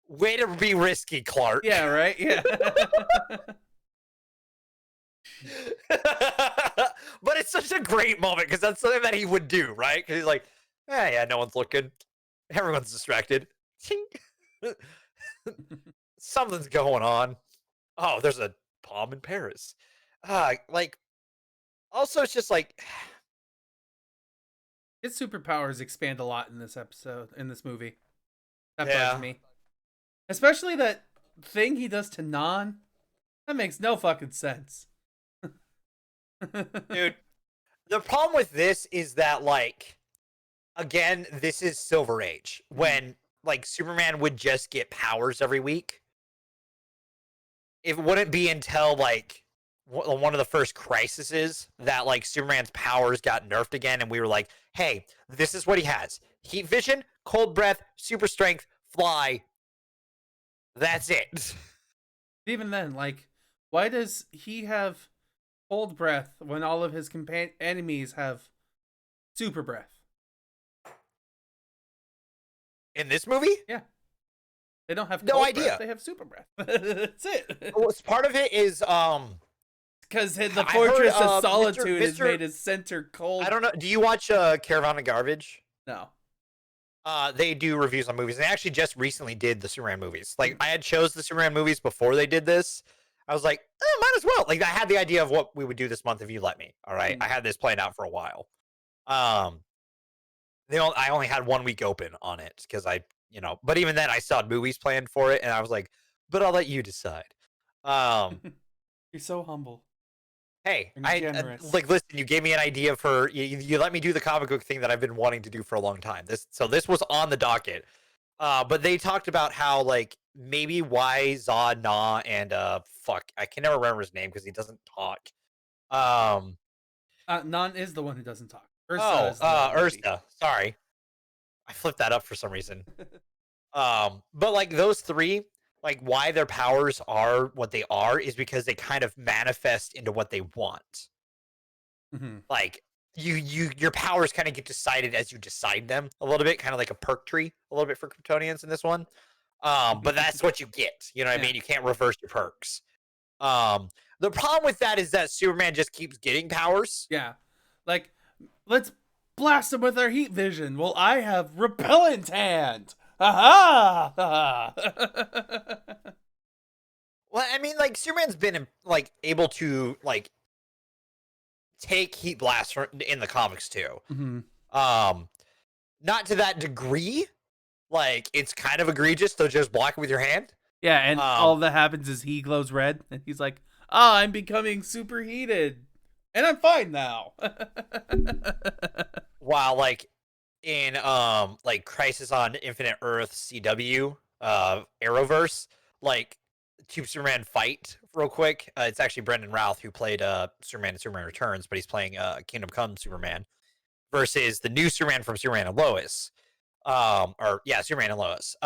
way to be risky, Clark. Yeah, right? Yeah. But it's such a great moment because that's something that he would do, right? Because he's like, yeah, no one's looking. Everyone's distracted. Something's going on. Oh, there's a bomb in Paris. Like, also, it's just like his superpowers expand a lot in this movie. That bugs me. Especially that thing he does to Nan. That makes no fucking sense. Dude, the problem with this is that, like, again, this is Silver Age, when, like, Superman would just get powers every week. It wouldn't be until, like, one of the first crises that like Superman's powers got nerfed again, and we were like, hey, this is what he has: heat vision, cold breath, super strength, fly. That's it. Even then, like, why does he have cold breath when all of his enemies have super breath? In this movie? Yeah. They don't have No cold idea. breath, they have super breath. That's it. Well, part of it is because the Fortress of Solitude has made his center cold. I don't know. Do you watch Caravan of Garbage? No. They do reviews on movies. They actually just recently did the Superman movies. Like, I had chose the Superman movies before they did this. I was like, might as well. Like, I had the idea of what we would do this month if you let me. All right. I had this planned out for a while. I only had 1 week open on it because but even then I still had movies planned for it, and I was like, but I'll let you decide. You're so humble. Hey, I like, listen, you gave me an idea for you let me do the comic book thing that I've been wanting to do for a long time. This was on the docket. But they talked about how, like, maybe why Zod, Na, and I can never remember his name because he doesn't talk. Non is the one who doesn't talk. Ursa. Sorry, I flipped that up for some reason. But like those three, like why their powers are what they are is because they kind of manifest into what they want. Mm-hmm. Like your powers kind of get decided as you decide them a little bit, kind of like a perk tree a little bit for Kryptonians in this one. But that's what you get. You know what I mean? You can't reverse your perks. The problem with that is that Superman just keeps getting powers. Yeah. Like, let's blast him with our heat vision. Well, I have repellent hand. Ha Well, I mean, like, Superman's been like able to like take heat blasts in the comics too. Mm-hmm. Not to that degree. Like, it's kind of egregious to just block it with your hand. Yeah, and all that happens is he glows red, and he's like, I'm becoming superheated, and I'm fine now. While, like, in, like, Crisis on Infinite Earth CW, Arrowverse, like, two Superman fight real quick. It's actually Brendan Routh who played Superman in Superman Returns, but he's playing Kingdom Come Superman versus the new Superman from Superman and Lois. Superman and Lois.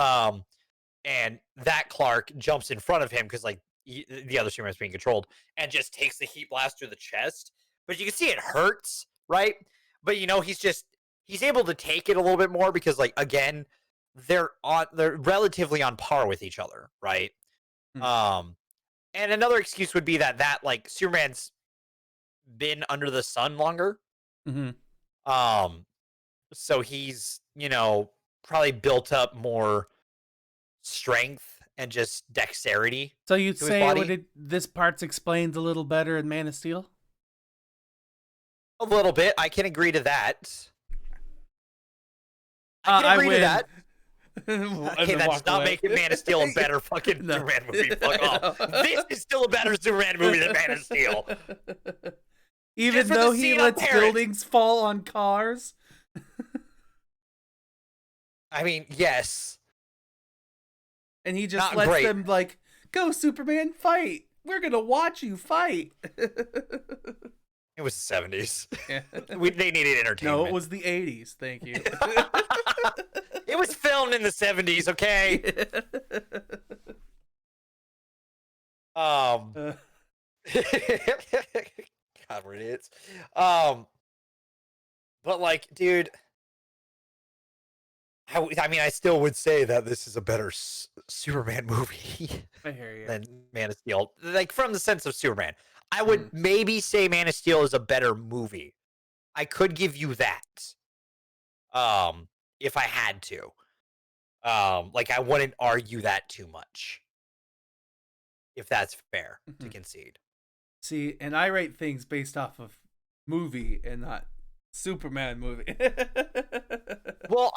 And that Clark jumps in front of him because like the other Superman's being controlled and just takes the heat blast through the chest. But you can see it hurts, right? But he's able to take it a little bit more because like again, they're relatively on par with each other, right? Mm-hmm. And another excuse would be that like Superman's been under the sun longer. Mm-hmm. So he's, probably built up more strength and just dexterity. So you'd say this part's explained a little better in Man of Steel? A little bit. I can agree to that. I can agree to that. Okay, that's not making Man of Steel a better fucking Superman movie. Fuck off. This is still a better Superman movie than Man of Steel. Even though he lets buildings fall on cars? I mean, yes. And he just lets them, like, go, Superman, fight. We're going to watch you fight. It was the 70s. Yeah. They needed entertainment. No, it was the 80s. Thank you. It was filmed in the 70s, okay? God, we're idiots. But, like, dude... I mean, I still would say that this is a better Superman movie than Man of Steel. Like, from the sense of Superman. I would maybe say Man of Steel is a better movie. I could give you that. If I had to. Like, I wouldn't argue that too much. If that's fair to concede. See, and I rate things based off of movie and not Superman movie. Well,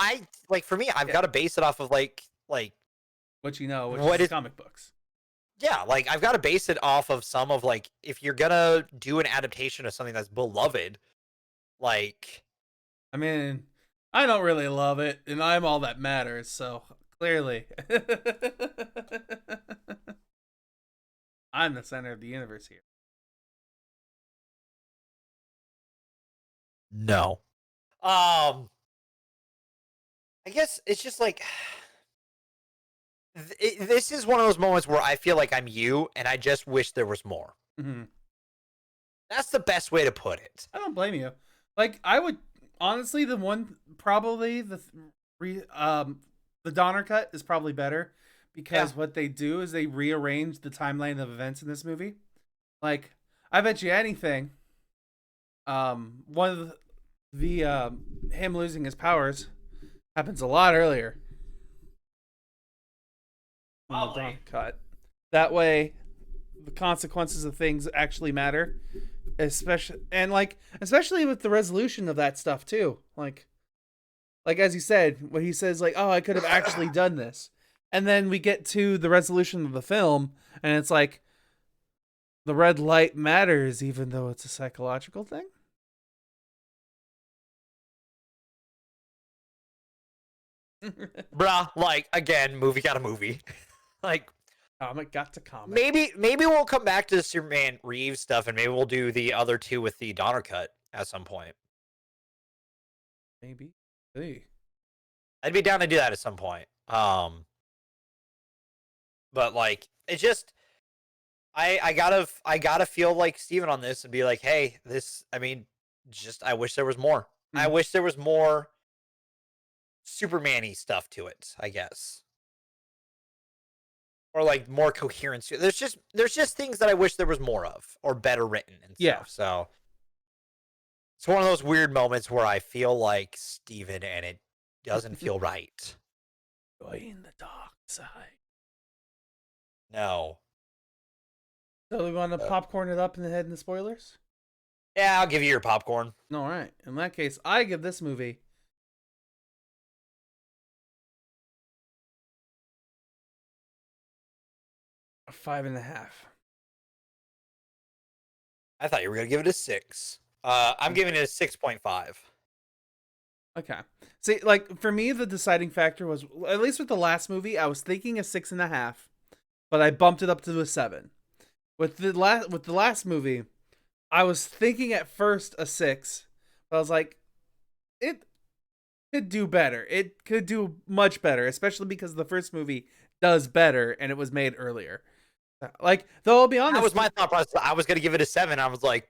for me, I've got to base it off of like what you know, which is comic books. Yeah, like I've got to base it off of some of like if you're gonna do an adaptation of something that's beloved, like I mean, I don't really love it, and I'm all that matters, so clearly I'm the center of the universe here. No. I guess it's just like this is one of those moments where I feel like I'm you, and I just wish there was more. Mm-hmm. That's the best way to put it. I don't blame you. Like, I would honestly, the one probably the Donner cut is probably better because what they do is they rearrange the timeline of events in this movie. Like, I bet you anything. One of the him losing his powers happens a lot earlier. On the Donner cut. That way, the consequences of things actually matter, especially with the resolution of that stuff too. Like as you said, when he says like, "Oh, I could have actually done this," and then we get to the resolution of the film, and it's like the red light matters, even though it's a psychological thing. Bruh, like, again, movie got a movie. Like, comic got to comic. Maybe we'll come back to the Superman Reeves stuff, and maybe we'll do the other two with the Donner cut at some point. Maybe. Hey. I'd be down to do that at some point. But like, it's just I gotta feel like Steven on this and be like, hey, this, I mean, just I wish there was more. Mm-hmm. I wish there was more Superman-y stuff to it, I guess. Or like more coherence. There's just things that I wish there was more of, or better written and stuff. Yeah. So it's one of those weird moments where I feel like Steven and it doesn't feel right. Join the dark side. No. So we want to popcorn it up and head into spoilers? Yeah, I'll give you your popcorn. All right. In that case, I give this movie a 5.5. I thought you were going to give it a 6. I'm giving it a 6.5. Okay. See, like, for me, the deciding factor was, at least with the last movie, I was thinking a 6.5, but I bumped it up to a 7. With the last movie, I was thinking at first a 6, but I was like, it could do better. It could do much better, especially because the first movie does better and it was made earlier. Like, though I'll be honest, that was my thought process. I was going to give it a 7. I was like,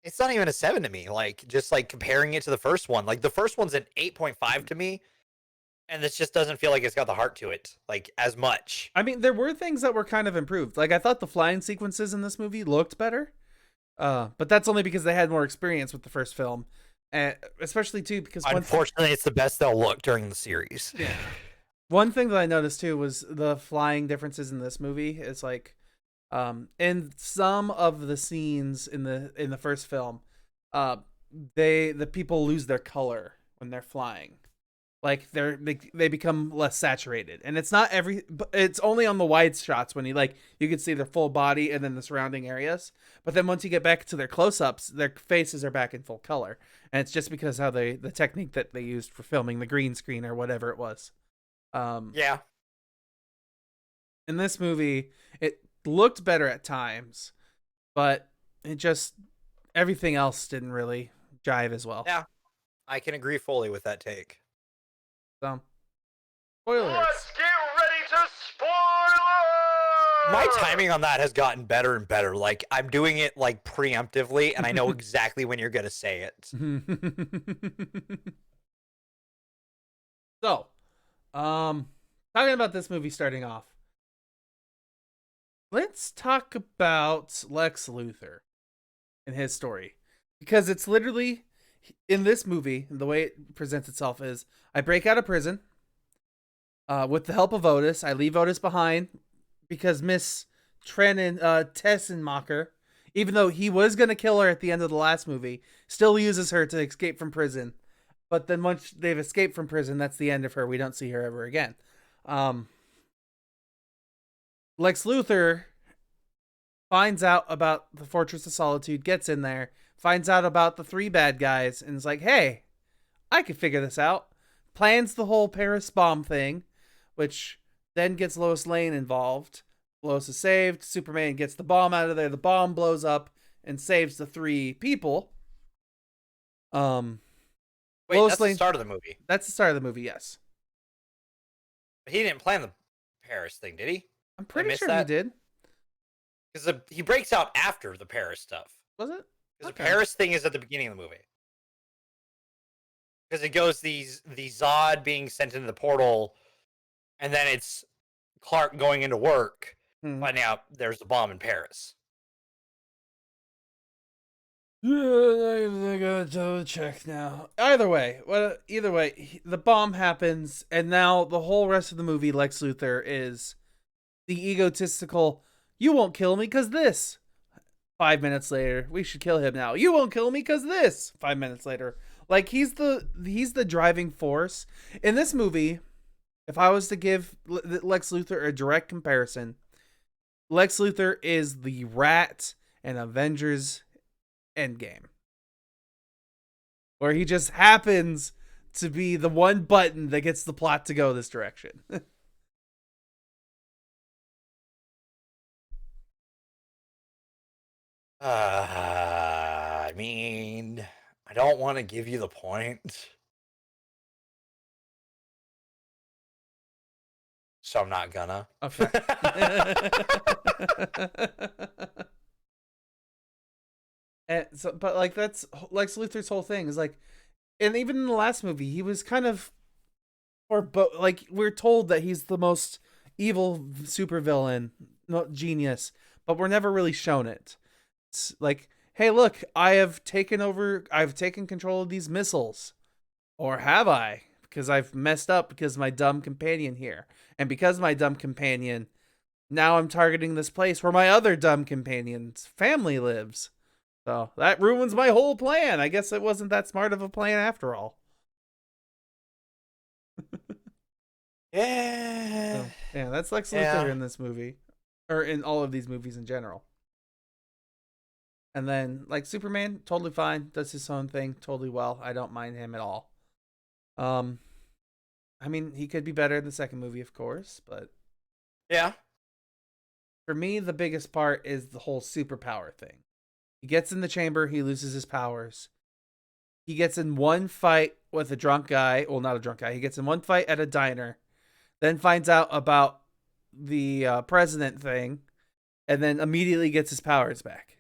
it's not even a 7 to me. Like, just like comparing it to the first one. Like, the first one's an 8.5 to me, and this just doesn't feel like it's got the heart to it, like, as much. I mean, there were things that were kind of improved. Like, I thought the flying sequences in this movie looked better, but that's only because they had more experience with the first film, and especially too because unfortunately, it's the best they'll look during the series. Yeah. One thing that I noticed too was the flying differences in this movie. It's like, in some of the scenes in the first film, the people lose their color when they're flying. Like they become less saturated, and it's not it's only on the wide shots when you can see their full body and then the surrounding areas. But then once you get back to their close-ups, their faces are back in full color, and it's just because how the technique that they used for filming, the green screen or whatever it was. Yeah. In this movie, it looked better at times, but it just everything else didn't really jive as well. Yeah, I can agree fully with that take. So, spoilers. Let's get ready to spoil! My timing on that has gotten better and better. Like, I'm doing it like preemptively, and I know exactly when you're gonna say it. So, talking about this movie starting off, let's talk about Lex Luthor and his story, because it's literally in this movie, the way it presents itself is I break out of prison with the help of Otis. I leave Otis behind because Miss Tessenmacher, even though he was going to kill her at the end of the last movie, still uses her to escape from prison. But then once they've escaped from prison, that's the end of her. We don't see her ever again. Lex Luthor finds out about the Fortress of Solitude, gets in there, finds out about the 3 bad guys, and is like, hey, I could figure this out. Plans the whole Paris bomb thing, which then gets Lois Lane involved. Lois is saved. Superman gets the bomb out of there. The bomb blows up and saves the 3 people. Wait, Lois that's Lane. the start of the movie. That's the start of the movie. Yes, But he didn't plan the Paris thing, did he? I'm pretty miss sure he that? did. Because he breaks out after the Paris stuff. Was it? Because Okay. the Paris thing is at the beginning of the movie. Because it goes the Zod being sent into the portal, and then it's Clark going into work, finding out there's a bomb in Paris. I gotta double check now. Either way, the bomb happens, and now the whole rest of the movie, Lex Luthor is the egotistical. You won't kill me because this. 5 minutes later, we should kill him now. You won't kill me because this. 5 minutes later, like he's the driving force in this movie. If I was to give Lex Luthor a direct comparison, Lex Luthor is the Rat in Avengers Endgame, where he just happens to be the one button that gets the plot to go this direction. I mean, I don't want to give you the point, so I'm not gonna. Okay. And so, but like that's Lex Luthor's whole thing is like, and even in the last movie, he was kind of, but like we're told that he's the most evil supervillain, not genius, but we're never really shown it. It's like, hey, look, I've taken control of these missiles, or have I? Because I've messed up because my dumb companion here, and because my dumb companion, now I'm targeting this place where my other dumb companion's family lives. So that ruins my whole plan. I guess it wasn't that smart of a plan after all. Yeah. So, yeah, that's Lex Luthor in this movie, or in all of these movies in general. And then, like, Superman, totally fine, does his own thing totally well. I don't mind him at all. I mean, he could be better in the second movie, of course, but Yeah. for me, the biggest part is the whole superpower thing. He gets in the chamber, he loses his powers. He gets in one fight with a drunk guy. Well, not a drunk guy. He gets in one fight at a diner, then finds out about the president thing, and then immediately gets his powers back.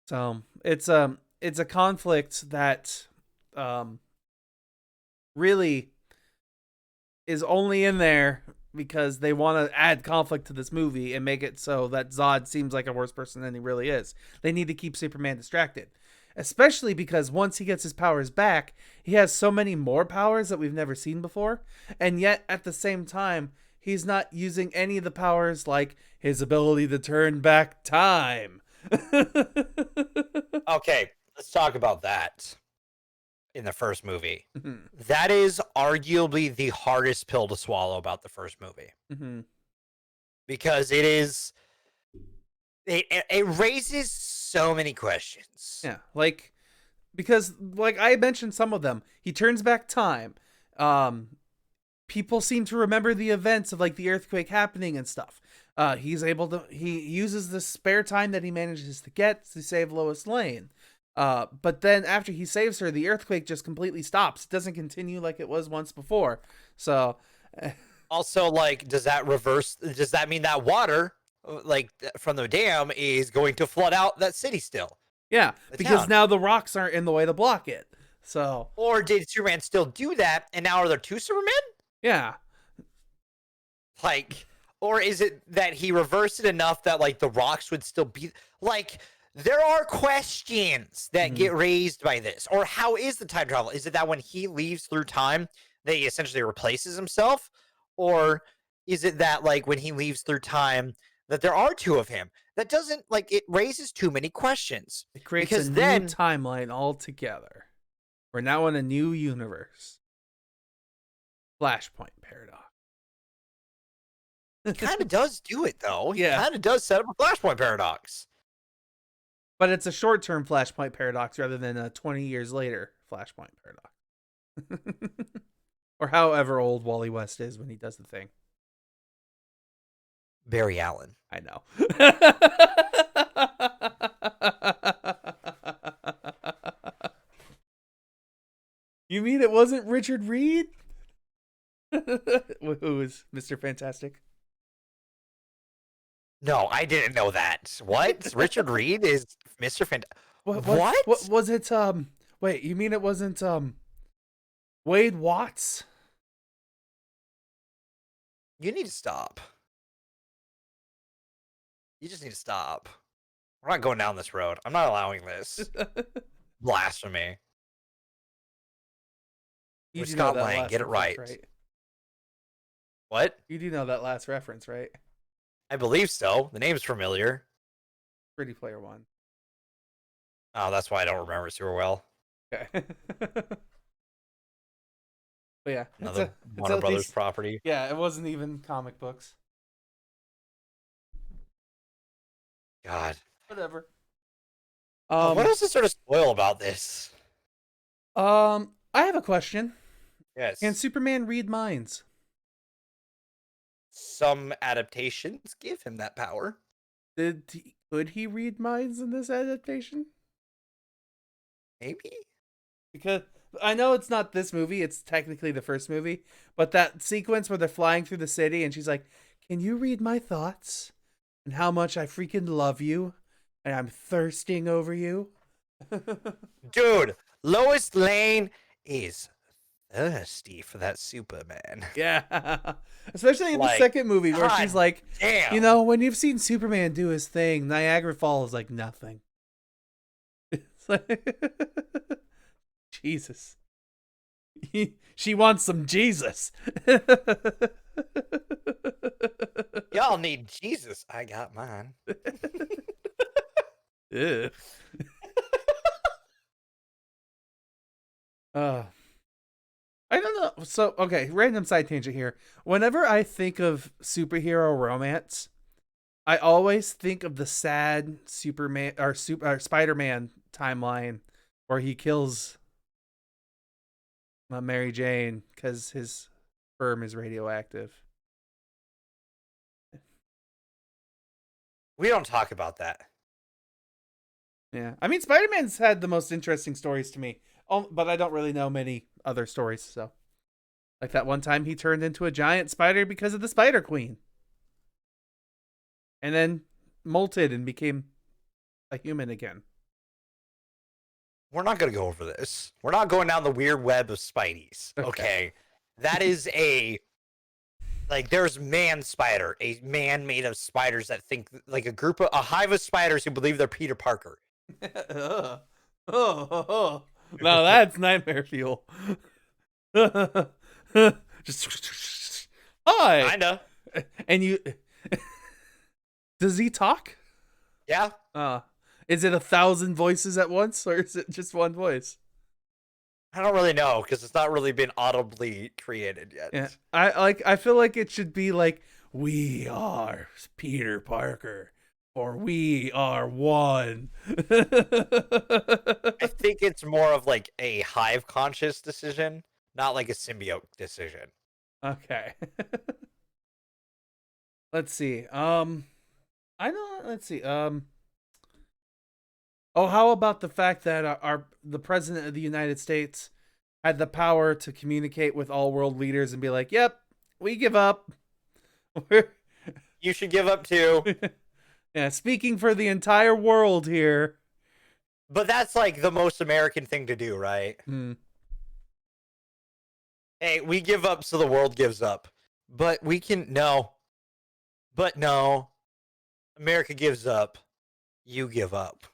So it's a conflict that really is only in there because they want to add conflict to this movie and make it so that Zod seems like a worse person than he really is. They need to keep Superman distracted. Especially because once he gets his powers back, he has so many more powers that we've never seen before. And yet, at the same time, he's not using any of the powers like his ability to turn back time. Okay, let's talk about that. In the first movie, that is arguably the hardest pill to swallow about the first movie, because it raises so many questions. Yeah, like, because like I mentioned some of them. He turns back time. People seem to remember the events of like the earthquake happening and stuff. He uses the spare time that he manages to get to save Lois Lane. But then after he saves her, the earthquake just completely stops. It doesn't continue like it was once before. So also, like, does that mean that water, like, from the dam is going to flood out that city still? Yeah, because now the rocks aren't in the way to block it. So, or did Superman still do that, and now are there two Supermen? Yeah. Like, or is it that he reversed it enough that, like, the rocks would still be, like, there are questions that get raised by this. Or how is the time travel? Is it that when he leaves through time, that he essentially replaces himself? Or is it that, like, when he leaves through time, that there are two of him? That doesn't, like, it raises too many questions. It creates a new timeline altogether. We're now in a new universe. Flashpoint paradox. He kind of does do it, though. Yeah. He kind of does set up a Flashpoint paradox. But it's a short-term Flashpoint paradox rather than a 20 years later Flashpoint paradox. Or however old Wally West is when he does the thing. Barry Allen. I know. You mean it wasn't Richard Reed? Who is Mr. Fantastic? No, I didn't know that. What? Richard Reed is Mr. What was it? Wait, you mean it wasn't Wade Watts? You need to stop. You just need to stop. We're not going down this road. I'm not allowing this. Blasphemy. You do Scott know that Lang, last get it reference, right. What? You do know that last reference, right? I believe so. The name's familiar. Ready Player One. Oh, that's why I don't remember it super well. Okay. But yeah, Another Warner Brothers property. Yeah, it wasn't even comic books. God. Whatever. What else is there to spoil about this? I have a question. Yes. Can Superman read minds? Some adaptations give him that power. Could he read minds in this adaptation? Maybe. Because I know it's not this movie, it's technically the first movie, but that sequence where they're flying through the city and she's like, "Can you read my thoughts? And how much I freaking love you? And I'm thirsting over you." Dude, Lois Lane is thirsty for that Superman. Yeah. Especially in the second movie where she's like, damn. You know, when you've seen Superman do his thing, Niagara Falls is like nothing. It's like, Jesus. She wants some Jesus. Y'all need Jesus. I got mine. Ew. I don't know. So, okay, random side tangent here. Whenever I think of superhero romance, I always think of the sad Superman or Spider-Man timeline where he kills Mary Jane because his sperm is radioactive. We don't talk about that. Yeah, I mean, Spider-Man's had the most interesting stories to me, but I don't really know many other stories. So, like that one time he turned into a giant spider because of the Spider Queen, and then molted and became a human again. We're not going to go over this. We're not going down the weird web of Spideys. Okay. That is there's man spider, a man made of spiders that think like a hive of spiders who believe they're Peter Parker. Now that's nightmare fuel. Just hi. Kinda. And you does he talk? Yeah. Is it 1,000 voices at once, or is it just one voice? I don't really know because it's not really been audibly created yet. Yeah, I feel like it should be like, "We are Peter Parker, or we are one." I think it's more of like a hive conscious decision, not like a symbiote decision. Okay. Let's see. Let's see. Oh, how about the fact that the president of the United States had the power to communicate with all world leaders and be like, "Yep, we give up." You should give up too. Yeah, speaking for the entire world here. But that's like the most American thing to do, right? Hey, we give up so the world gives up. But we can no. But no. America gives up. You give up.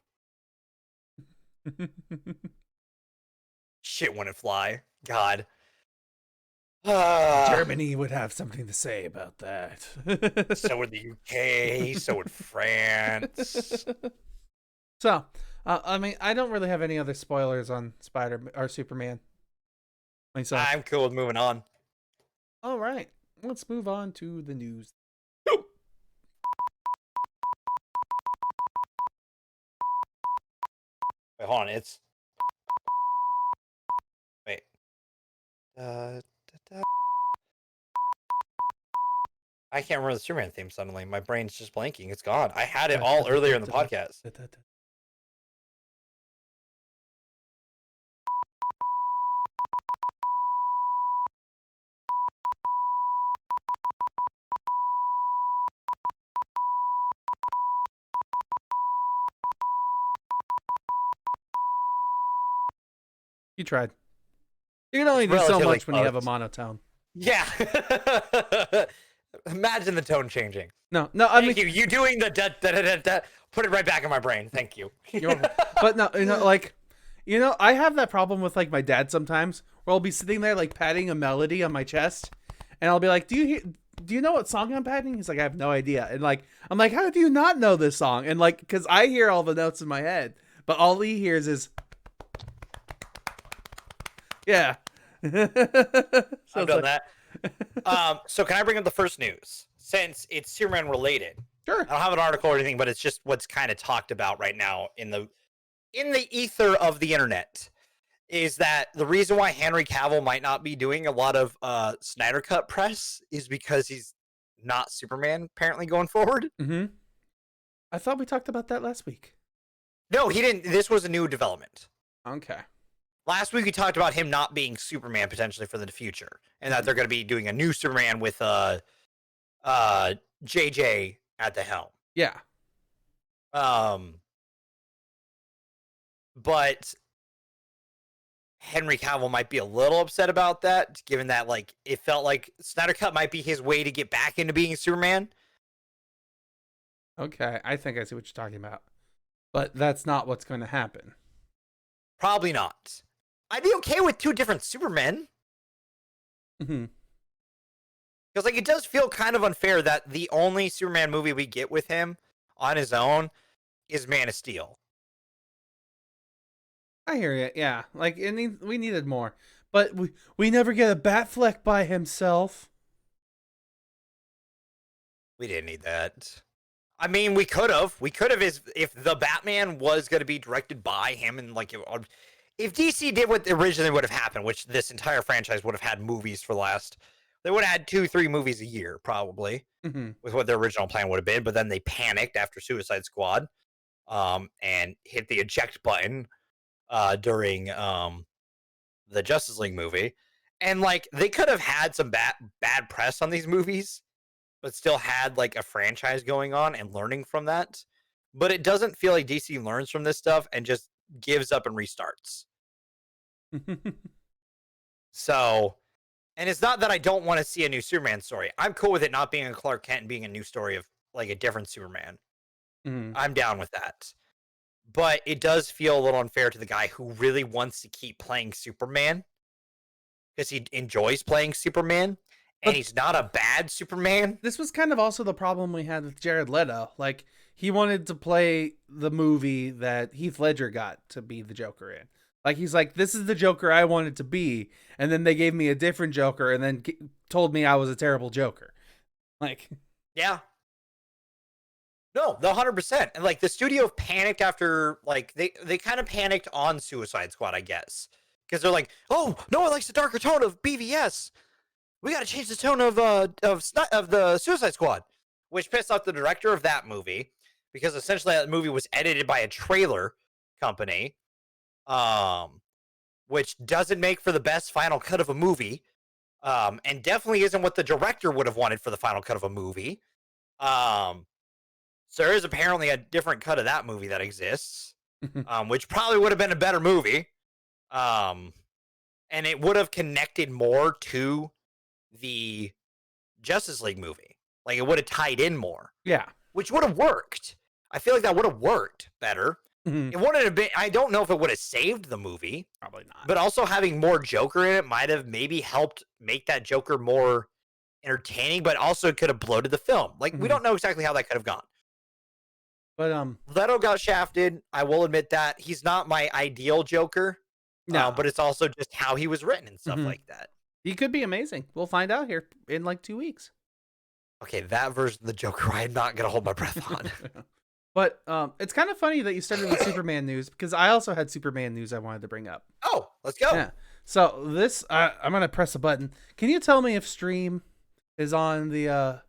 Shit wouldn't fly. God. Germany would have something to say about that. So would the UK. So would France. So, I mean, I don't really have any other spoilers on Spider or Superman myself. I'm cool with moving on. All right, let's move on to the news. Wait, hold on. It's wait. I can't remember the Superman theme suddenly. My brain's just blanking. It's gone. I had it all earlier in the podcast. You tried. You can only do so relatively much when you have a close. monotone. Yeah. Imagine the tone changing. No, I Thank mean, you doing the da da da da da. Put it right back in my brain. Thank you. but no, I have that problem with like my dad sometimes, where I'll be sitting there like patting a melody on my chest, and I'll be like, Do you know what song I'm patting? He's like, I have no idea. And like, I'm like, how do you not know this song? And like, because I hear all the notes in my head, but all he hears is, yeah. So I've done that. So can I bring up the first news? Since it's Superman related. Sure. I don't have an article or anything, but it's just what's kind of talked about right now in the ether of the internet. Is that the reason why Henry Cavill might not be doing a lot of Snyder Cut press is because he's not Superman apparently going forward? Mm-hmm. I thought we talked about that last week. No, he didn't. This was a new development. Okay. Last week we talked about him not being Superman potentially for the future, and that they're going to be doing a new Superman with JJ at the helm. Yeah. But Henry Cavill might be a little upset about that, given that like it felt like Snyder Cut might be his way to get back into being Superman. Okay, I think I see what you're talking about. But that's not what's going to happen. Probably not. I'd be okay with two different Supermen. Mm-hmm. Because like it does feel kind of unfair that the only Superman movie we get with him on his own is Man of Steel. I hear you. Yeah, like we needed more, but we never get a Batfleck by himself. We didn't need that. I mean, we could have. We could have if the Batman was going to be directed by him, and like if DC did what originally would have happened, which this entire franchise would have had movies for the last. They would have had 2-3 movies a year, probably, with what their original plan would have been. But then they panicked after Suicide Squad, and hit the eject button during the Justice League movie. And like they could have had some bad press on these movies, but still had like a franchise going on and learning from that. But it doesn't feel like DC learns from this stuff and just gives up and restarts. So, and it's not that I don't want to see a new Superman story. I'm cool with it not being a Clark Kent and being a new story of like a different Superman. I'm down with that. But it does feel a little unfair to the guy who really wants to keep playing Superman because he enjoys playing Superman, and he's not a bad Superman. This was kind of also the problem we had with Jared Leto. Like, he wanted to play the movie that Heath Ledger got to be the Joker in. Like, he's like, this is the Joker I wanted to be, and then they gave me a different Joker and then told me I was a terrible Joker. Like, yeah. No, the 100%. And like the studio panicked after like they kind of panicked on Suicide Squad, I guess. Because they're like, oh, no one likes the darker tone of BVS. We got to change the tone of the Suicide Squad, which pissed off the director of that movie because essentially that movie was edited by a trailer company, which doesn't make for the best final cut of a movie, and definitely isn't what the director would have wanted for the final cut of a movie. So there is apparently a different cut of that movie that exists, which probably would have been a better movie. And it would have connected more to the Justice League movie. Like it would have tied in more. yeah. Which would have worked. I feel like that would have worked better. It wouldn't have been, I don't know if it would have saved the movie. Probably not. But also having more Joker in it might have maybe helped make that Joker more entertaining, but also could have bloated the film. Like we don't know exactly how that could have gone. But Leto got shafted. I will admit that. He's not my ideal Joker. No. But it's also just how he was written and stuff like that. he could be amazing. We'll find out here in like 2 weeks. Okay, that version of the Joker, I'm not going to hold my breath on. But it's kind of funny that you started with Superman news because I also had Superman news I wanted to bring up. Oh, let's go. Yeah. So this, I'm going to press a button. Can you tell me if Stream is on the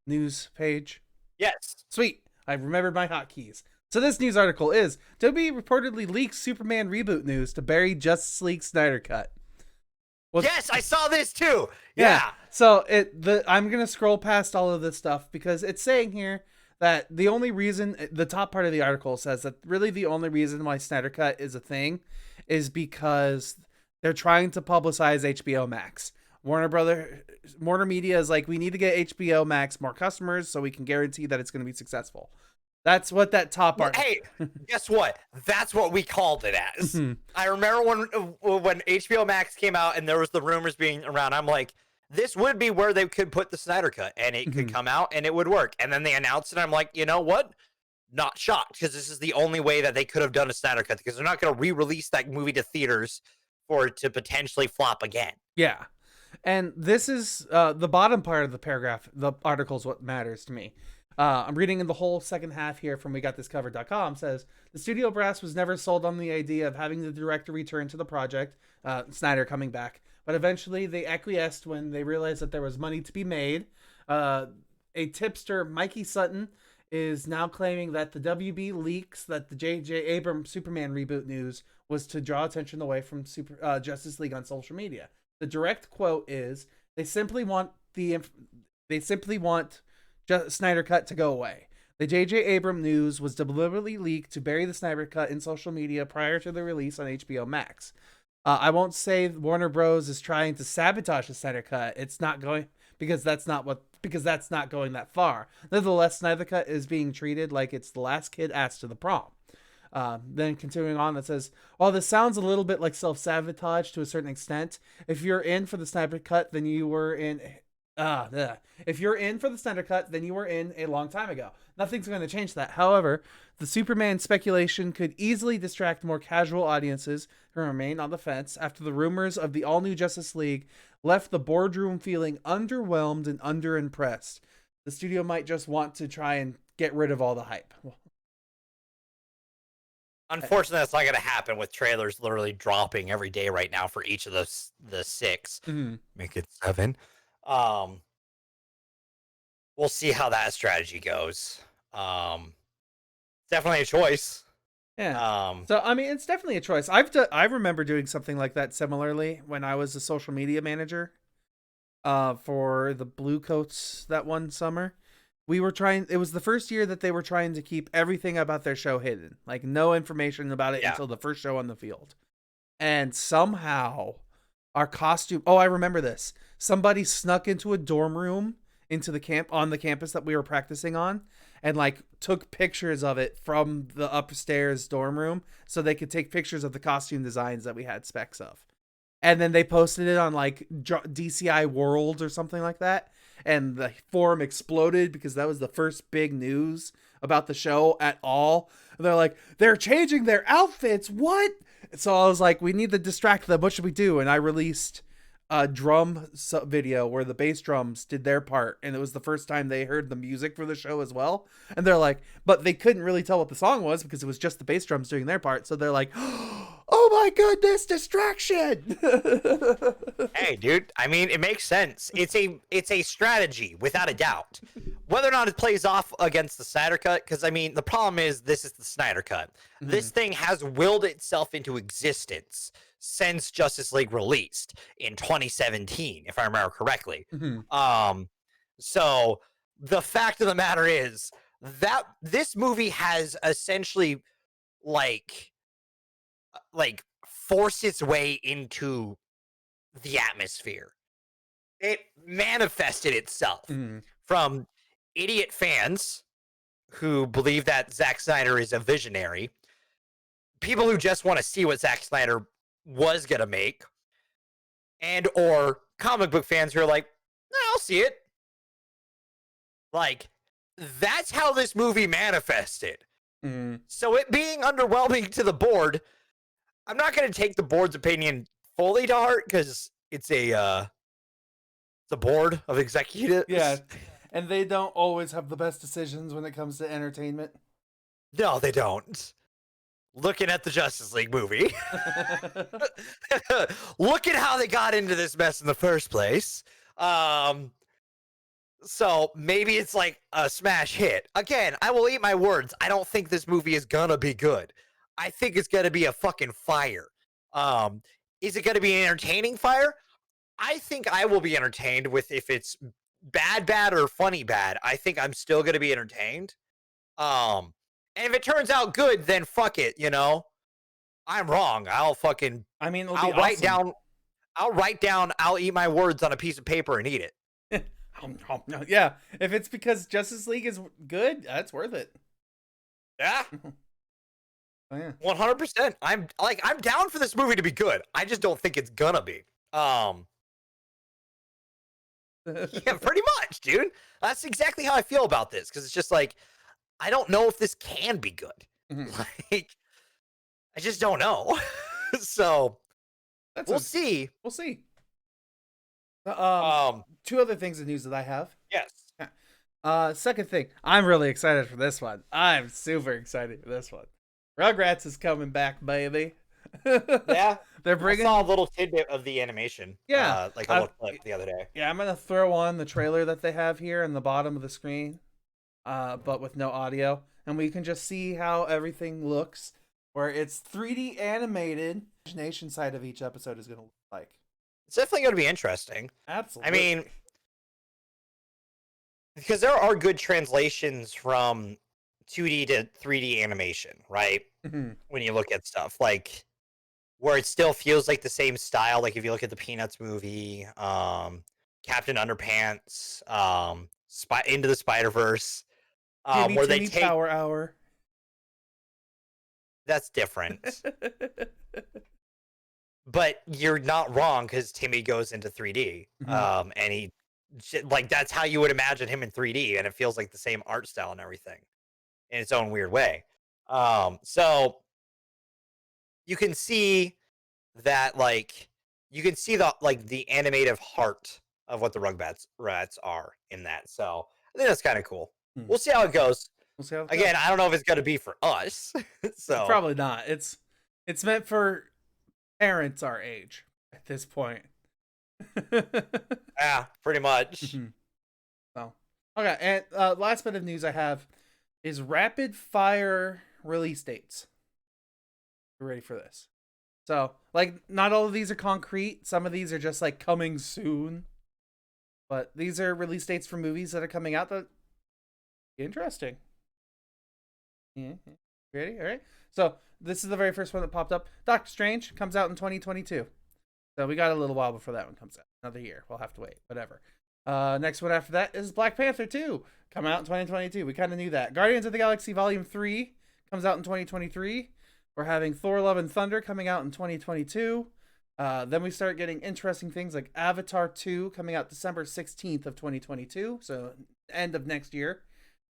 news page? Yes. Sweet. I remembered my hotkeys. So this news article is, Adobe reportedly leaks Superman reboot news to bury Justice League Snyder Cut. Yes, I saw this too. Yeah. Yeah. So I'm going to scroll past all of this stuff because it's saying here that the only reason, the top part of the article says that really the only reason why Snyder Cut is a thing is because They're trying to publicize HBO Max. Warner Media is like, we need to get HBO Max more customers so we can guarantee that it's going to be successful. That's what that top Well, art. hey, guess what? That's what we called it as. Mhm. I remember when HBO Max came out and there was the rumors being around. I'm like, this would be where they could put the Snyder Cut, and it could come out and it would work. And then they announced it. I'm like, you know what? Not shocked, because this is the only way that they could have done a Snyder Cut, because they're not going to re-release that movie to theaters for it to potentially flop again. Yeah. And this is the bottom part of the paragraph. The article is what matters to me. I'm reading in the whole second half here from WeGotThisCovered.com. Says the studio brass was never sold on the idea of having the director return to the project, Snyder coming back, but eventually they acquiesced when they realized that there was money to be made. A tipster, Mikey Sutton, is now claiming that the WB leaks that the J.J. Abrams Superman reboot news was to draw attention away from Justice League on social media. The direct quote is, they simply want Snyder Cut to go away. The J.J. Abrams news was deliberately leaked to bury the Snyder Cut in social media prior to the release on HBO Max. I won't say Warner Bros. Is trying to sabotage the Snyder Cut. It's not going, because that's not going that far. Nevertheless, Snyder Cut is being treated like it's the last kid asked to the prom. Then continuing on, it says, while this sounds a little bit like self-sabotage to a certain extent, if you're in for the Snyder Cut, then you were in. If you're in for the Snyder Cut, then you were in a long time ago. Nothing's going to change that. However, the Superman speculation could easily distract more casual audiences who remain on the fence after the rumors of the all-new Justice League left the boardroom feeling underwhelmed and underimpressed. The studio might just want to try and get rid of all the hype. Unfortunately, that's not going to happen with trailers literally dropping every day right now for each of the 6. Mm-hmm. Make it 7. We'll see how that strategy goes. Definitely a choice. Yeah. So I mean, it's definitely a choice. I remember doing something like that similarly when I was a social media manager for the Blue Coats that one summer. It was the first year that they were trying to keep everything about their show hidden. Like, no information about it until the first show on the field. And somehow our costume, I remember this. Somebody snuck into a dorm room on the campus that we were practicing on, and like took pictures of it from the upstairs dorm room so they could take pictures of the costume designs that we had specs of. And then they posted it on like DCI World or something like that. And the forum exploded because that was the first big news about the show at all. And they're like, they're changing their outfits. What? So I was like, we need to distract them. What should we do? And I released a drum video where the bass drums did their part, and it was the first time they heard the music for the show as well. And they're like, but they couldn't really tell what the song was because it was just the bass drums doing their part. So they're like, oh my goodness, distraction. Hey, dude, I mean, it makes sense. It's a strategy without a doubt. Whether or not it plays off against the Snyder Cut, because I mean, the problem is this is the Snyder Cut. Mm-hmm. This thing has willed itself into existence since Justice League released in 2017, if I remember correctly. Mm-hmm. So the fact of the matter is that this movie has essentially like forced its way into the atmosphere. It manifested itself from idiot fans who believe that Zack Snyder is a visionary, people who just want to see what Zack Snyder was gonna make, and or comic book fans who are like, I'll see it. Like, that's how this movie manifested. So it being underwhelming to the board, I'm not going to take the board's opinion fully to heart because it's a board of executives. Yeah, and they don't always have the best decisions when it comes to entertainment. No, they don't. Looking at the Justice League movie. Look at how they got into this mess in the first place. So maybe it's like a smash hit. Again, I will eat my words. I don't think this movie is gonna be good. I think it's gonna be a fucking fire. Is it gonna be an entertaining fire? I think I will be entertained with if it's bad or funny bad. I think I'm still gonna be entertained. And if it turns out good, then fuck it, you know? I'm wrong. I mean, it'll I'll be write awesome. down. I'll eat my words on a piece of paper and eat it. Yeah, if it's because Justice League is good, that's worth it. Yeah. Oh, yeah. 100%. I'm down for this movie to be good. I just don't think it's gonna be. Yeah, pretty much, dude. That's exactly how I feel about this, because it's just like, I don't know if this can be good. Mhm. Like, I just don't know. So we'll We'll see. see. Um, Two other things of news that I have. yes. Second thing, I'm really excited for this one. I'm super excited for this one. Rugrats is coming back, baby. Yeah. They're I bringing. saw a little tidbit of the animation. Yeah, Like a little clip the other day. Yeah, I'm gonna throw on the trailer that they have here in the bottom of the screen, but with no audio, and we can just see how everything looks. Where it's 3D animated. Imagination side of each episode is gonna look like. It's definitely going to be interesting. Absolutely. I mean, because there are good translations from 2D to 3D animation, right? Mhm. When you look at stuff like where it still feels like the same style. Like if you look at the Peanuts movie, Captain Underpants, Into the Spider-Verse, Timmy where they Timmy take Power Hour. that's different. But you're not wrong, because Timmy goes into 3D, Mhm. and he like that's how you would imagine him in 3D, and it feels like the same art style and everything in its own weird way. So you can see that, like, you can see the animative heart of what the Rugrats are in that. So I think that's kind of cool. Hmm. We'll see how it goes. We'll see how it Again, goes. I don't know if it's gonna be for us. So Probably not. It's meant for parents our age at this point. yeah, pretty much. Mhm. So okay, and last bit of news I have is rapid fire release dates. You ready for this? So, like, not all of these are concrete. Some of these are just like coming soon. But these are release dates for movies that are coming out that interesting. Yeah. Ready? All right. So this is the very first one that popped up. Doctor Strange comes out in 2022. So we got a little while before that one comes out. Another year. We'll have to wait. Whatever. Next one after that is Black Panther 2 coming out in 2022. We kind of knew that. Guardians of the Galaxy Volume 3 comes out in 2023. We're having Thor Love and Thunder coming out in 2022. Then we start getting interesting things like Avatar 2 coming out December 16th of 2022. So end of next year.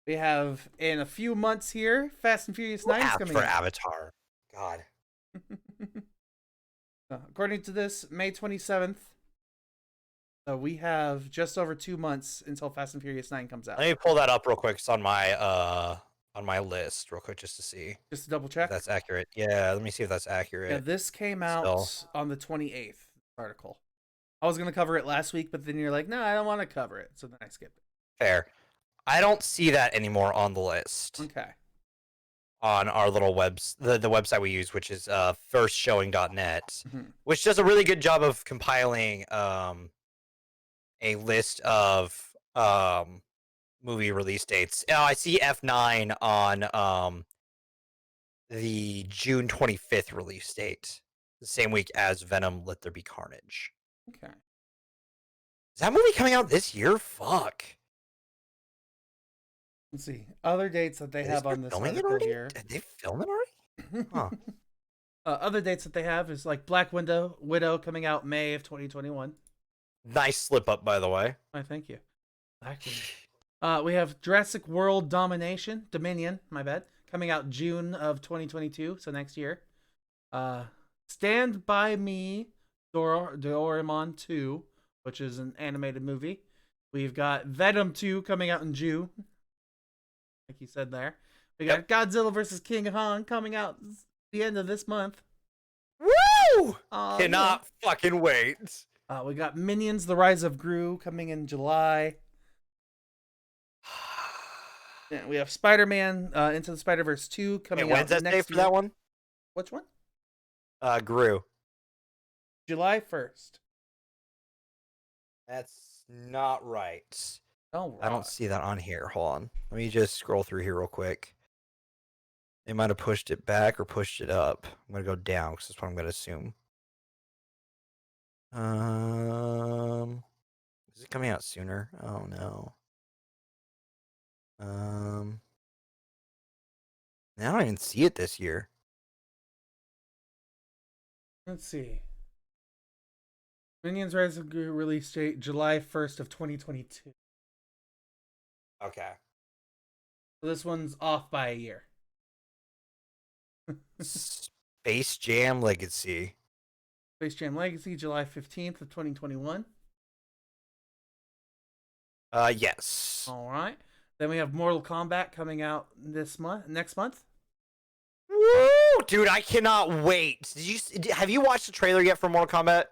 We have in a few months here, Fast and Furious 9 is coming For out. Avatar. God. According to this, May 27th. So we have just over 2 months until Fast and Furious 9 comes out. Let me pull that up real quick. It's on my list real quick, just to see Just to double if check. that's accurate. Yeah, let me see if that's accurate. Yeah, this came out on the 28th article. I was going to cover it last week, but then you're like, no, I don't want to cover it. So then I skipped it. Fair. I don't see that anymore on the list. Okay. On our little the website we use, which is firstshowing.net, Mm-hmm. which does a really good job of compiling a list of movie release dates. I see F9 on the June 25th release date, the same week as Venom Let There Be Carnage. Okay. Is that movie coming out this year? Fuck. Let's see. Other dates that they have on this article here. Did they film it already? Huh. Other dates that they have is like Black Widow coming out May of 2021. Nice slip up, by the way. Oh, thank you. Black Widow. We have Jurassic World Dominion, my bad, coming out June of 2022, so next year. Stand By Me, Doraemon 2, which is an animated movie. We've got Venom 2 coming out in June, like you said there. We got Godzilla vs. King Kong coming out the end of this month. Woo! Cannot fucking wait. We got Minions: The Rise of Gru coming in July. Yeah, we have Spider-Man Into the Spider-Verse 2 coming out when's that next day for year. that one? Which one? Gru. July 1st. That's not right. Oh, I don't see that on here. Hold on. Let me just scroll through here real quick. They might have pushed it back or pushed it up. I'm gonna go down because that's what I'm gonna assume. Is it coming out sooner? Oh no. I don't even see it this year. Let's see. Minions Rise of Gru release date July 1st of 2022. Okay. So this one's off by a year. Space Jam Legacy. Space Jam Legacy, July 15th of 2021. Yes. All right. Then we have Mortal Kombat coming out next month. Woo! Dude, I cannot wait. Have you watched the trailer yet for Mortal Kombat? Is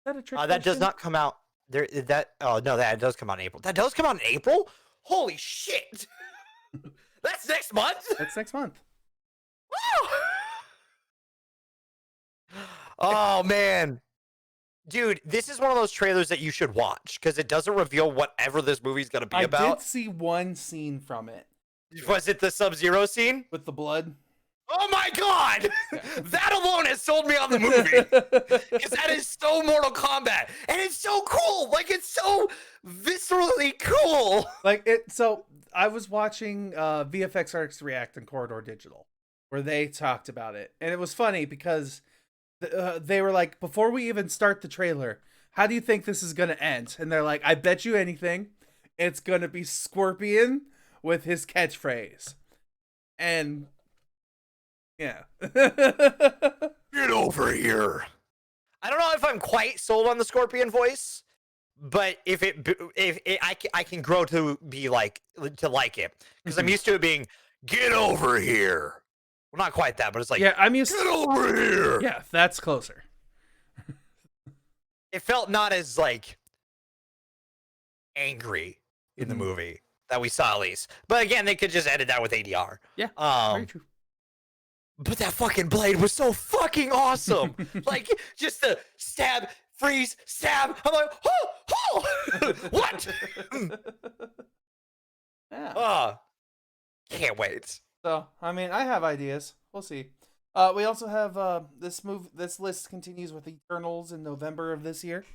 that a trick That does question? not come out there. That does come out in April. That does come out in April? Holy shit! That's next month. That's next month. Oh man, dude, this is one of those trailers that you should watch because it doesn't reveal whatever this movie's gonna be about. I did see one scene from it. Was it the Sub-Zero scene with the blood? Oh my god! Yeah. That alone has sold me on the movie. Because that is so Mortal Kombat. And it's so cool. Like, it's so viscerally cool. So I was watching VFX Artists React and Corridor Digital, where they talked about it. And it was funny because they were like, before we even start the trailer, how do you think this is going to end? And they're like, I bet you anything, it's going to be Scorpion with his catchphrase. And yeah. Get over here. I don't know if I'm quite sold on the Scorpion voice, but if I can grow to be like it because I'm used to it being get over here. Well, not quite that, but it's like I'm used get over here. Yeah, that's closer. It felt not as like angry in the movie that we saw at least. But again, they could just edit that with ADR. Yeah, very true. But that fucking blade was so fucking awesome. Like, just the stab, freeze, stab. I'm like, oh, what? Yeah. Can't wait. So, I mean, I have ideas. We'll see. We also have this list continues with Eternals in November of this year.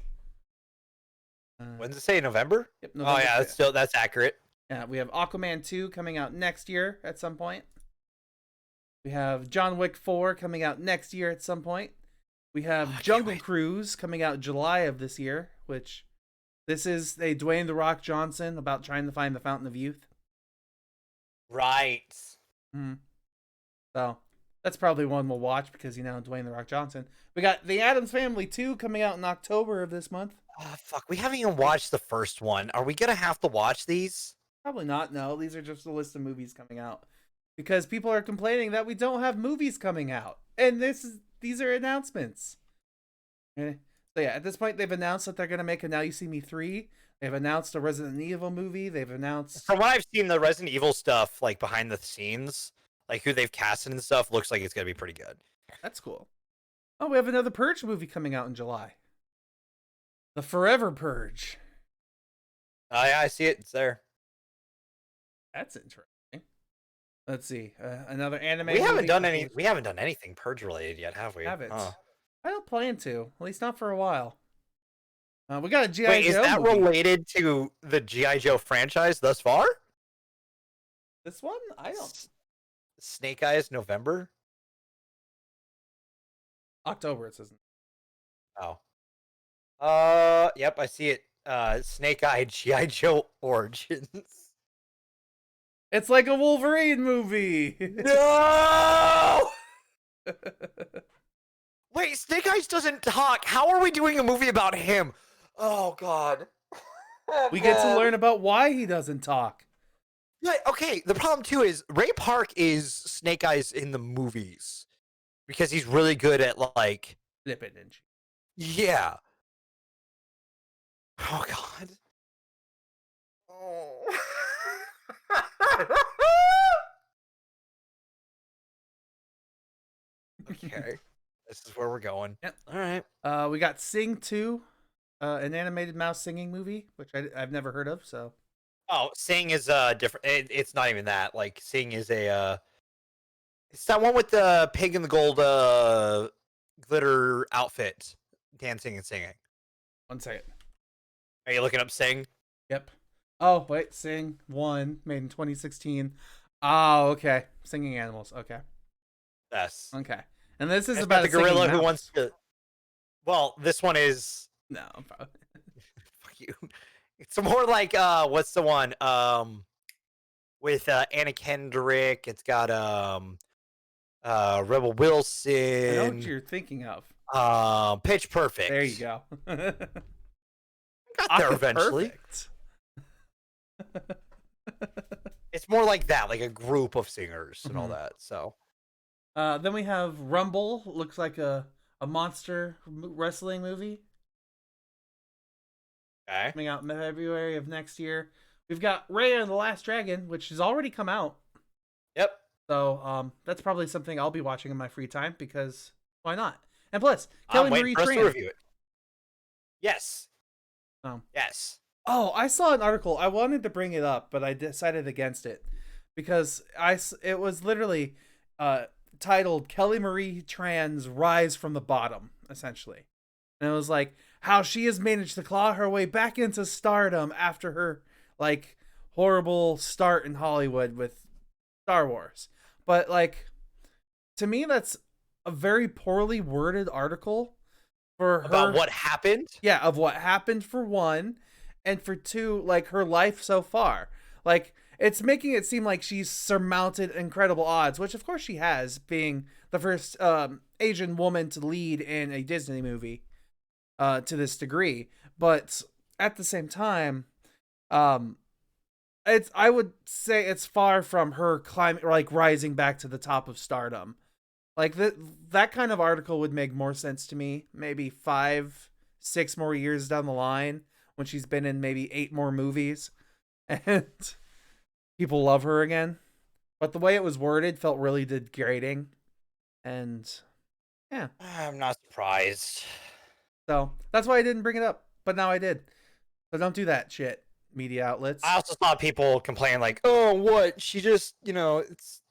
When does it say? November? Yep, November. Oh yeah, that's accurate. Yeah, we have Aquaman 2 coming out next year at some point. We have John Wick 4 coming out next year at some point. We have Jungle Cruise coming out July of this year, which this is a Dwayne "The Rock" Johnson about trying to find the Fountain of Youth. Right. So that's probably one we'll watch because, Dwayne "The Rock" Johnson. We got The Addams Family 2 coming out in October of this month. Oh, fuck. We haven't even watched the first one. Are we going to have to watch these? Probably not, no. These are just a list of movies coming out. Because people are complaining that we don't have movies coming out. And these are announcements. So yeah, at this point, they've announced that they're going to make a Now You See Me 3. They've announced a Resident Evil movie. They've announced... From what I've seen, the Resident Evil stuff, like, behind the scenes, like, who they've casted and stuff, looks like it's going to be pretty good. That's cool. Oh, we have another Purge movie coming out in July. The Forever Purge. Oh, yeah, I see it. It's there. That's interesting. Let's see. Another anime. We haven't done anything Purge related yet, have we? Haven't. I don't plan to. At least not for a while. We got a G.I. Wait, Joe is that movie. related to the G.I. Joe franchise thus far? This one? I don't. Snake Eyes November? October, it says. Oh. Yep, I see it. Snake Eye G.I. Joe Origins. It's like a Wolverine movie. No! Wait, Snake Eyes doesn't talk. How are we doing a movie about him? Oh, God. We get to learn about why he doesn't talk. Yeah, okay, the problem, too, is Ray Park is Snake Eyes in the movies. Because he's really good at, like... Flipping and shit. Yeah. Oh, God. Oh. Okay. This is where we're going. Yep. All right. We got Sing 2, an animated mouse singing movie, which I've never heard of, so. Oh, Sing is different. It's not even that. Like, Sing is a It's that one with the pig in the gold glitter outfit, dancing and singing. 1 second. Are you looking up Sing? Yep. Oh, wait. Sing 1, made in 2016. Oh, okay. Singing animals. Okay. Yes. Okay. And this is It's about the a singing gorilla who mouse. wants to. Well, this one is. No, probably. Fuck you. It's more like what's the one? With Anna Kendrick. It's got Rebel Wilson. I know what you're thinking of. Pitch Perfect. There you go. Got there eventually. It's more like that, like a group of singers and all that. So then we have Rumble. Looks like a monster wrestling movie. Okay. Coming out in February of next year. We've got Raya and the Last Dragon, which has already come out. Yep. So that's probably something I'll be watching in my free time because why not? And plus, I'm Kelly waiting Marie for us to Tran. review it. Yes. Yes. Oh, I saw an article. I wanted to bring it up, but I decided against it because it was literally titled Kelly Marie Tran's Rise from the Bottom, essentially. And it was like how she has managed to claw her way back into stardom after her like horrible start in Hollywood with Star Wars. But like to me that's a very poorly worded article for her About what happened? Yeah, of what happened for one, and for two, like her life so far. Like it's making it seem like she's surmounted incredible odds, which of course she has, being the first Asian woman to lead in a Disney movie to this degree. But at the same time, I would say it's far from her climbing, like rising back to the top of stardom. Like that kind of article would make more sense to me maybe 5-6 more years down the line when she's been in maybe 8 more movies and people love her again. But the way it was worded felt really degrading. And yeah. I'm not surprised. So that's why I didn't bring it up. But now I did. So don't do that shit, media outlets. I also saw people complain like, oh, what? She just, it's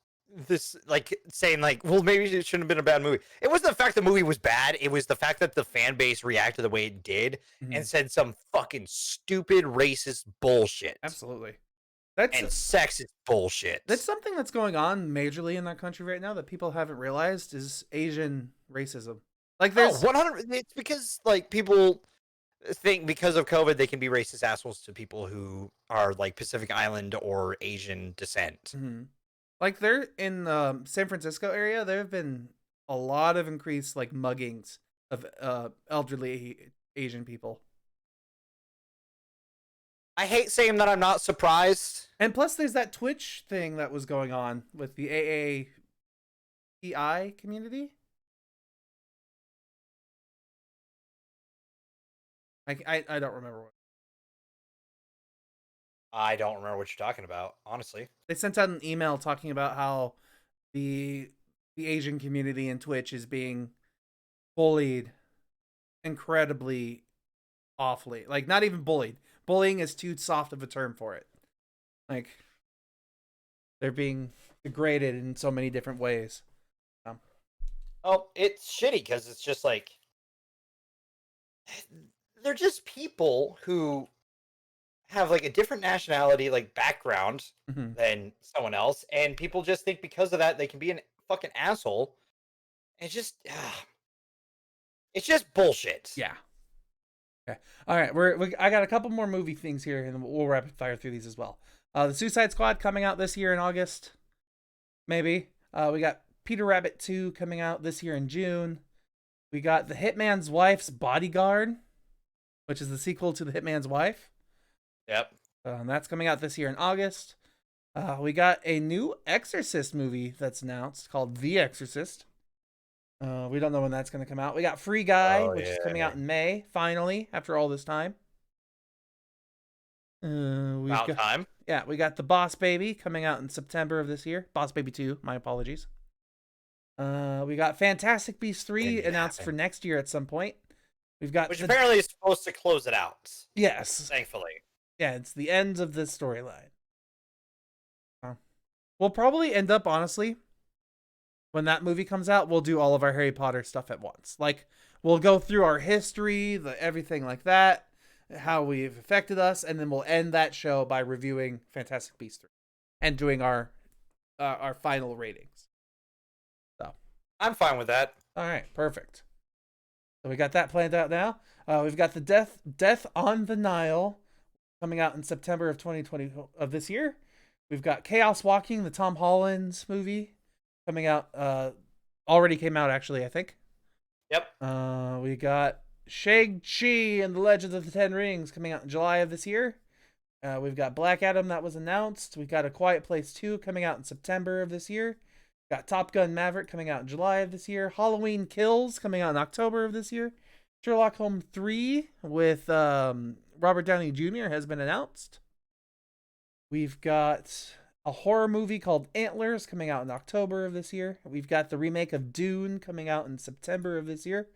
this, like, saying like, well, maybe it shouldn't have been a bad movie. It wasn't the fact the movie was bad. It was the fact that the fan base reacted the way it did and said some fucking stupid racist bullshit. Absolutely. And sexist bullshit. That's something that's going on majorly in that country right now that people haven't realized is Asian racism. Like there's 100. It's because like people think because of COVID they can be racist assholes to people who are like Pacific Island or Asian descent. Like they're in San Francisco area, there have been a lot of increased like muggings of elderly Asian people. I hate saying that I'm not surprised. And plus there's that Twitch thing that was going on with the AAPI community. I don't remember what. I don't remember what you're talking about, honestly. They sent out an email talking about how the Asian community in Twitch is being bullied incredibly awfully. Like not even bullied. Bullying is too soft of a term for it. Like they're being degraded in so many different ways. Oh, it's shitty because it's just like they're just people who have like a different nationality, like background than someone else, and people just think because of that they can be an fucking asshole. It's just bullshit. Yeah. Okay. All right. I got a couple more movie things here, and we'll rapid fire through these as well. The Suicide Squad coming out this year in August, maybe. We got Peter Rabbit 2 coming out this year in June. We got The Hitman's Wife's Bodyguard, which is the sequel to The Hitman's Wife. Yep. And that's coming out this year in August. We got a new Exorcist movie that's announced called The Exorcist. We don't know when that's going to come out. We got Free Guy, which is coming out in May, finally, after all this time. About time. Yeah, we got The Boss Baby coming out in September of this year. Boss Baby 2, my apologies. We got Fantastic Beasts 3 announced for next year at some point. We've got Which apparently is supposed to close it out. Yes. Thankfully. Yeah, it's the end of this storyline. We'll probably end up, honestly, when that movie comes out, we'll do all of our Harry Potter stuff at once. Like, we'll go through our history, everything like that, how we've affected us, and then we'll end that show by reviewing Fantastic Beasts 3 and doing our final ratings. So I'm fine with that. all right, perfect. So we got that planned out now. We've got the Death on the Nile coming out in September of 2020 of this year. We've got Chaos Walking, the Tom Holland movie, coming out. Already came out, actually, I think. Yep. We got Shang-Chi and the Legend of the Ten Rings coming out in July of this year. We've got Black Adam that was announced. We've got A Quiet Place 2 coming out in September of this year. Got Top Gun Maverick coming out in July of this year. Halloween Kills coming out in October of this year. Sherlock Holmes 3 with Robert Downey Jr. has been announced. We've got a horror movie called Antlers coming out in October of this year. We've got the remake of Dune coming out in September of this year.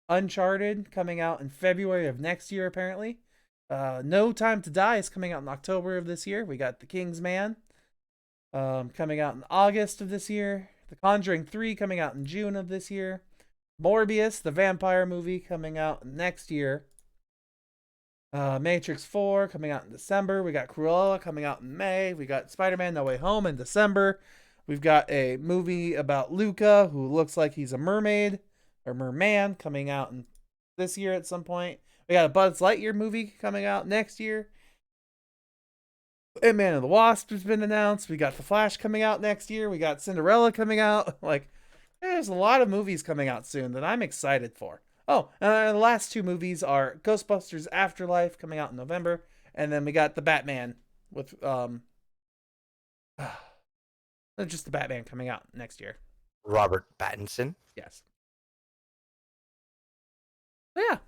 Uncharted coming out in February of next year, apparently. No Time to Die is coming out in October of this year. We got The King's Man coming out in August of this year. The Conjuring 3 coming out in June of this year. Morbius, the vampire movie, coming out next year. Matrix 4 coming out in December. We got Cruella coming out in May. We got Spider-Man No Way Home in December. We've got a movie about Luca who looks like he's a mermaid or merman coming out in this year at some point. We got a Buzz Lightyear movie coming out next year. Ant-Man and the Wasp has been announced. We got The Flash coming out next year. We got Cinderella coming out. Like, there's a lot of movies coming out soon that I'm excited for. Oh, and the last two movies are Ghostbusters Afterlife coming out in November, and then we got the Batman with just the Batman coming out next year. Robert Pattinson. Yes. Yeah.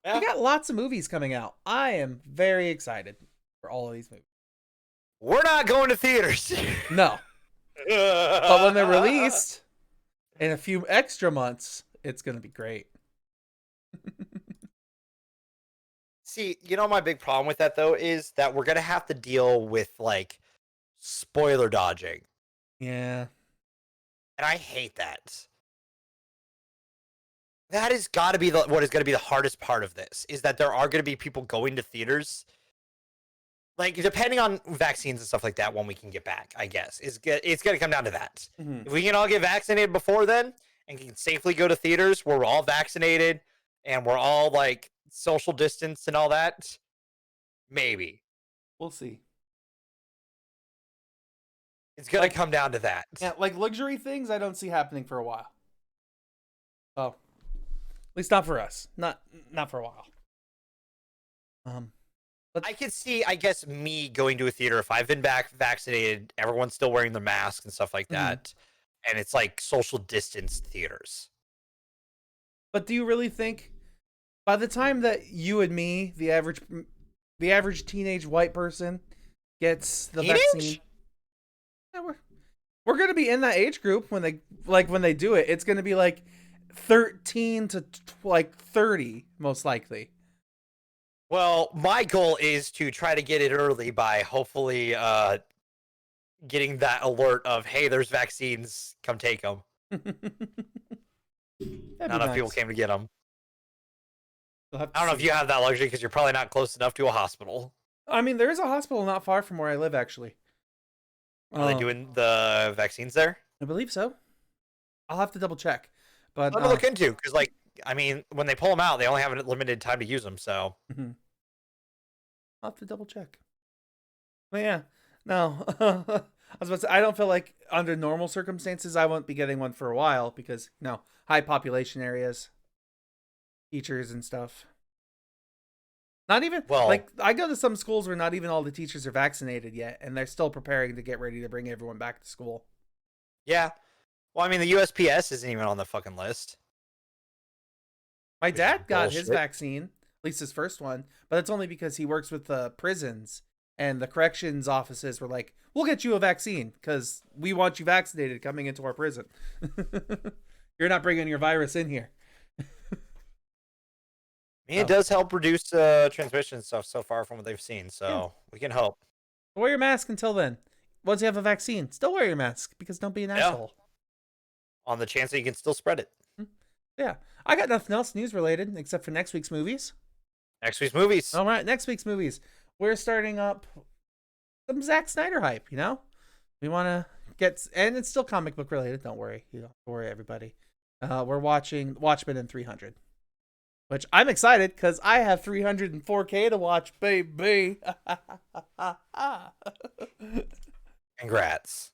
We got lots of movies coming out. I am very excited for all of these movies. We're not going to theaters. No. But when they're released in a few extra months, it's going to be great. See, you know, my big problem with that, though, is that we're going to have to deal with, like, spoiler dodging. Yeah. And I hate that. That has got to be what is going to be the hardest part of this, is that there are going to be people going to theaters. Like, depending on vaccines and stuff like that, when we can get back, I guess. It's going to come down to that. Mm-hmm. If we can all get vaccinated before then and can safely go to theaters where we're all vaccinated and we're all, like, social distance and all that, maybe. We'll see. It's going to come down to that. Yeah, like luxury things I don't see happening for a while. Oh. At least not for us. Not for a while. I could see, I guess, me going to a theater if I've been vaccinated, everyone's still wearing their masks and stuff like that, and it's like social distance theaters. But do you really think by the time that you and me, the average teenage white person, gets the vaccine, yeah, we're gonna be in that age group when they do it. It's gonna be like 13 to like 30, most likely. Well, my goal is to try to get it early by hopefully getting that alert of, hey, there's vaccines, come take them. Not enough people came to get them. I don't know if you have that luxury because you're probably not close enough to a hospital. I mean, there is a hospital not far from where I live, actually. Are they doing the vaccines there? I believe so. I'll have to double check. But I'm gonna look into, because, like, I mean, when they pull them out, they only have a limited time to use them, so. I'll have to double check. But yeah, no. I was about to say, I don't feel like under normal circumstances I won't be getting one for a while because, high population areas, teachers and stuff. Not even, like, I go to some schools where not even all the teachers are vaccinated yet, and they're still preparing to get ready to bring everyone back to school. Yeah. Well, I mean, the USPS isn't even on the fucking list. My dad got his vaccine, at least his first one, but it's only because he works with the prisons, and the corrections offices were like, we'll get you a vaccine because we want you vaccinated coming into our prison. You're not bringing your virus in here. It does help reduce transmission stuff so far from what they've seen, so we can hope. Wear your mask until then. Once you have a vaccine, still wear your mask because don't be an asshole. on the chance that you can still spread it. Yeah, I got nothing else news related except for next week's movies. Next week's movies. All right, next week's movies. We're starting up some Zack Snyder hype. You know, we want to get, and it's still comic book related. Don't worry, don't worry, everybody. We're watching Watchmen and 300, which I'm excited because I have 304K to watch, baby. Congrats.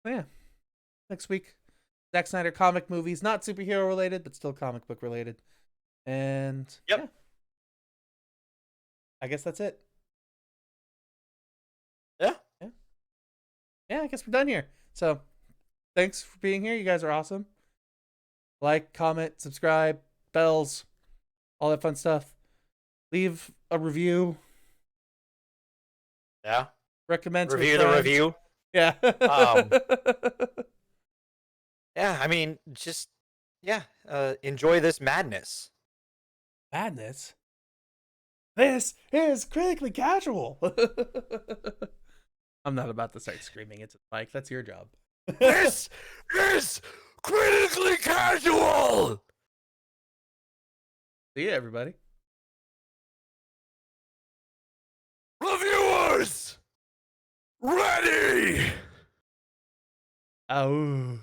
Yeah, next week, Zack Snyder comic movies, not superhero related, but still comic book related. And yep. Yeah. I guess that's it. Yeah. Yeah, I guess we're done here. So thanks for being here. You guys are awesome. Like, comment, subscribe, bells, all that fun stuff. Leave a review. Yeah. Recommend Review to a the friend. review. Yeah. Yeah, I mean, just enjoy this madness. Madness. This is critically casual. I'm not about to start screaming into the mic. That's your job. This is critically casual. See you, everybody. Reviewers, ready. Oh.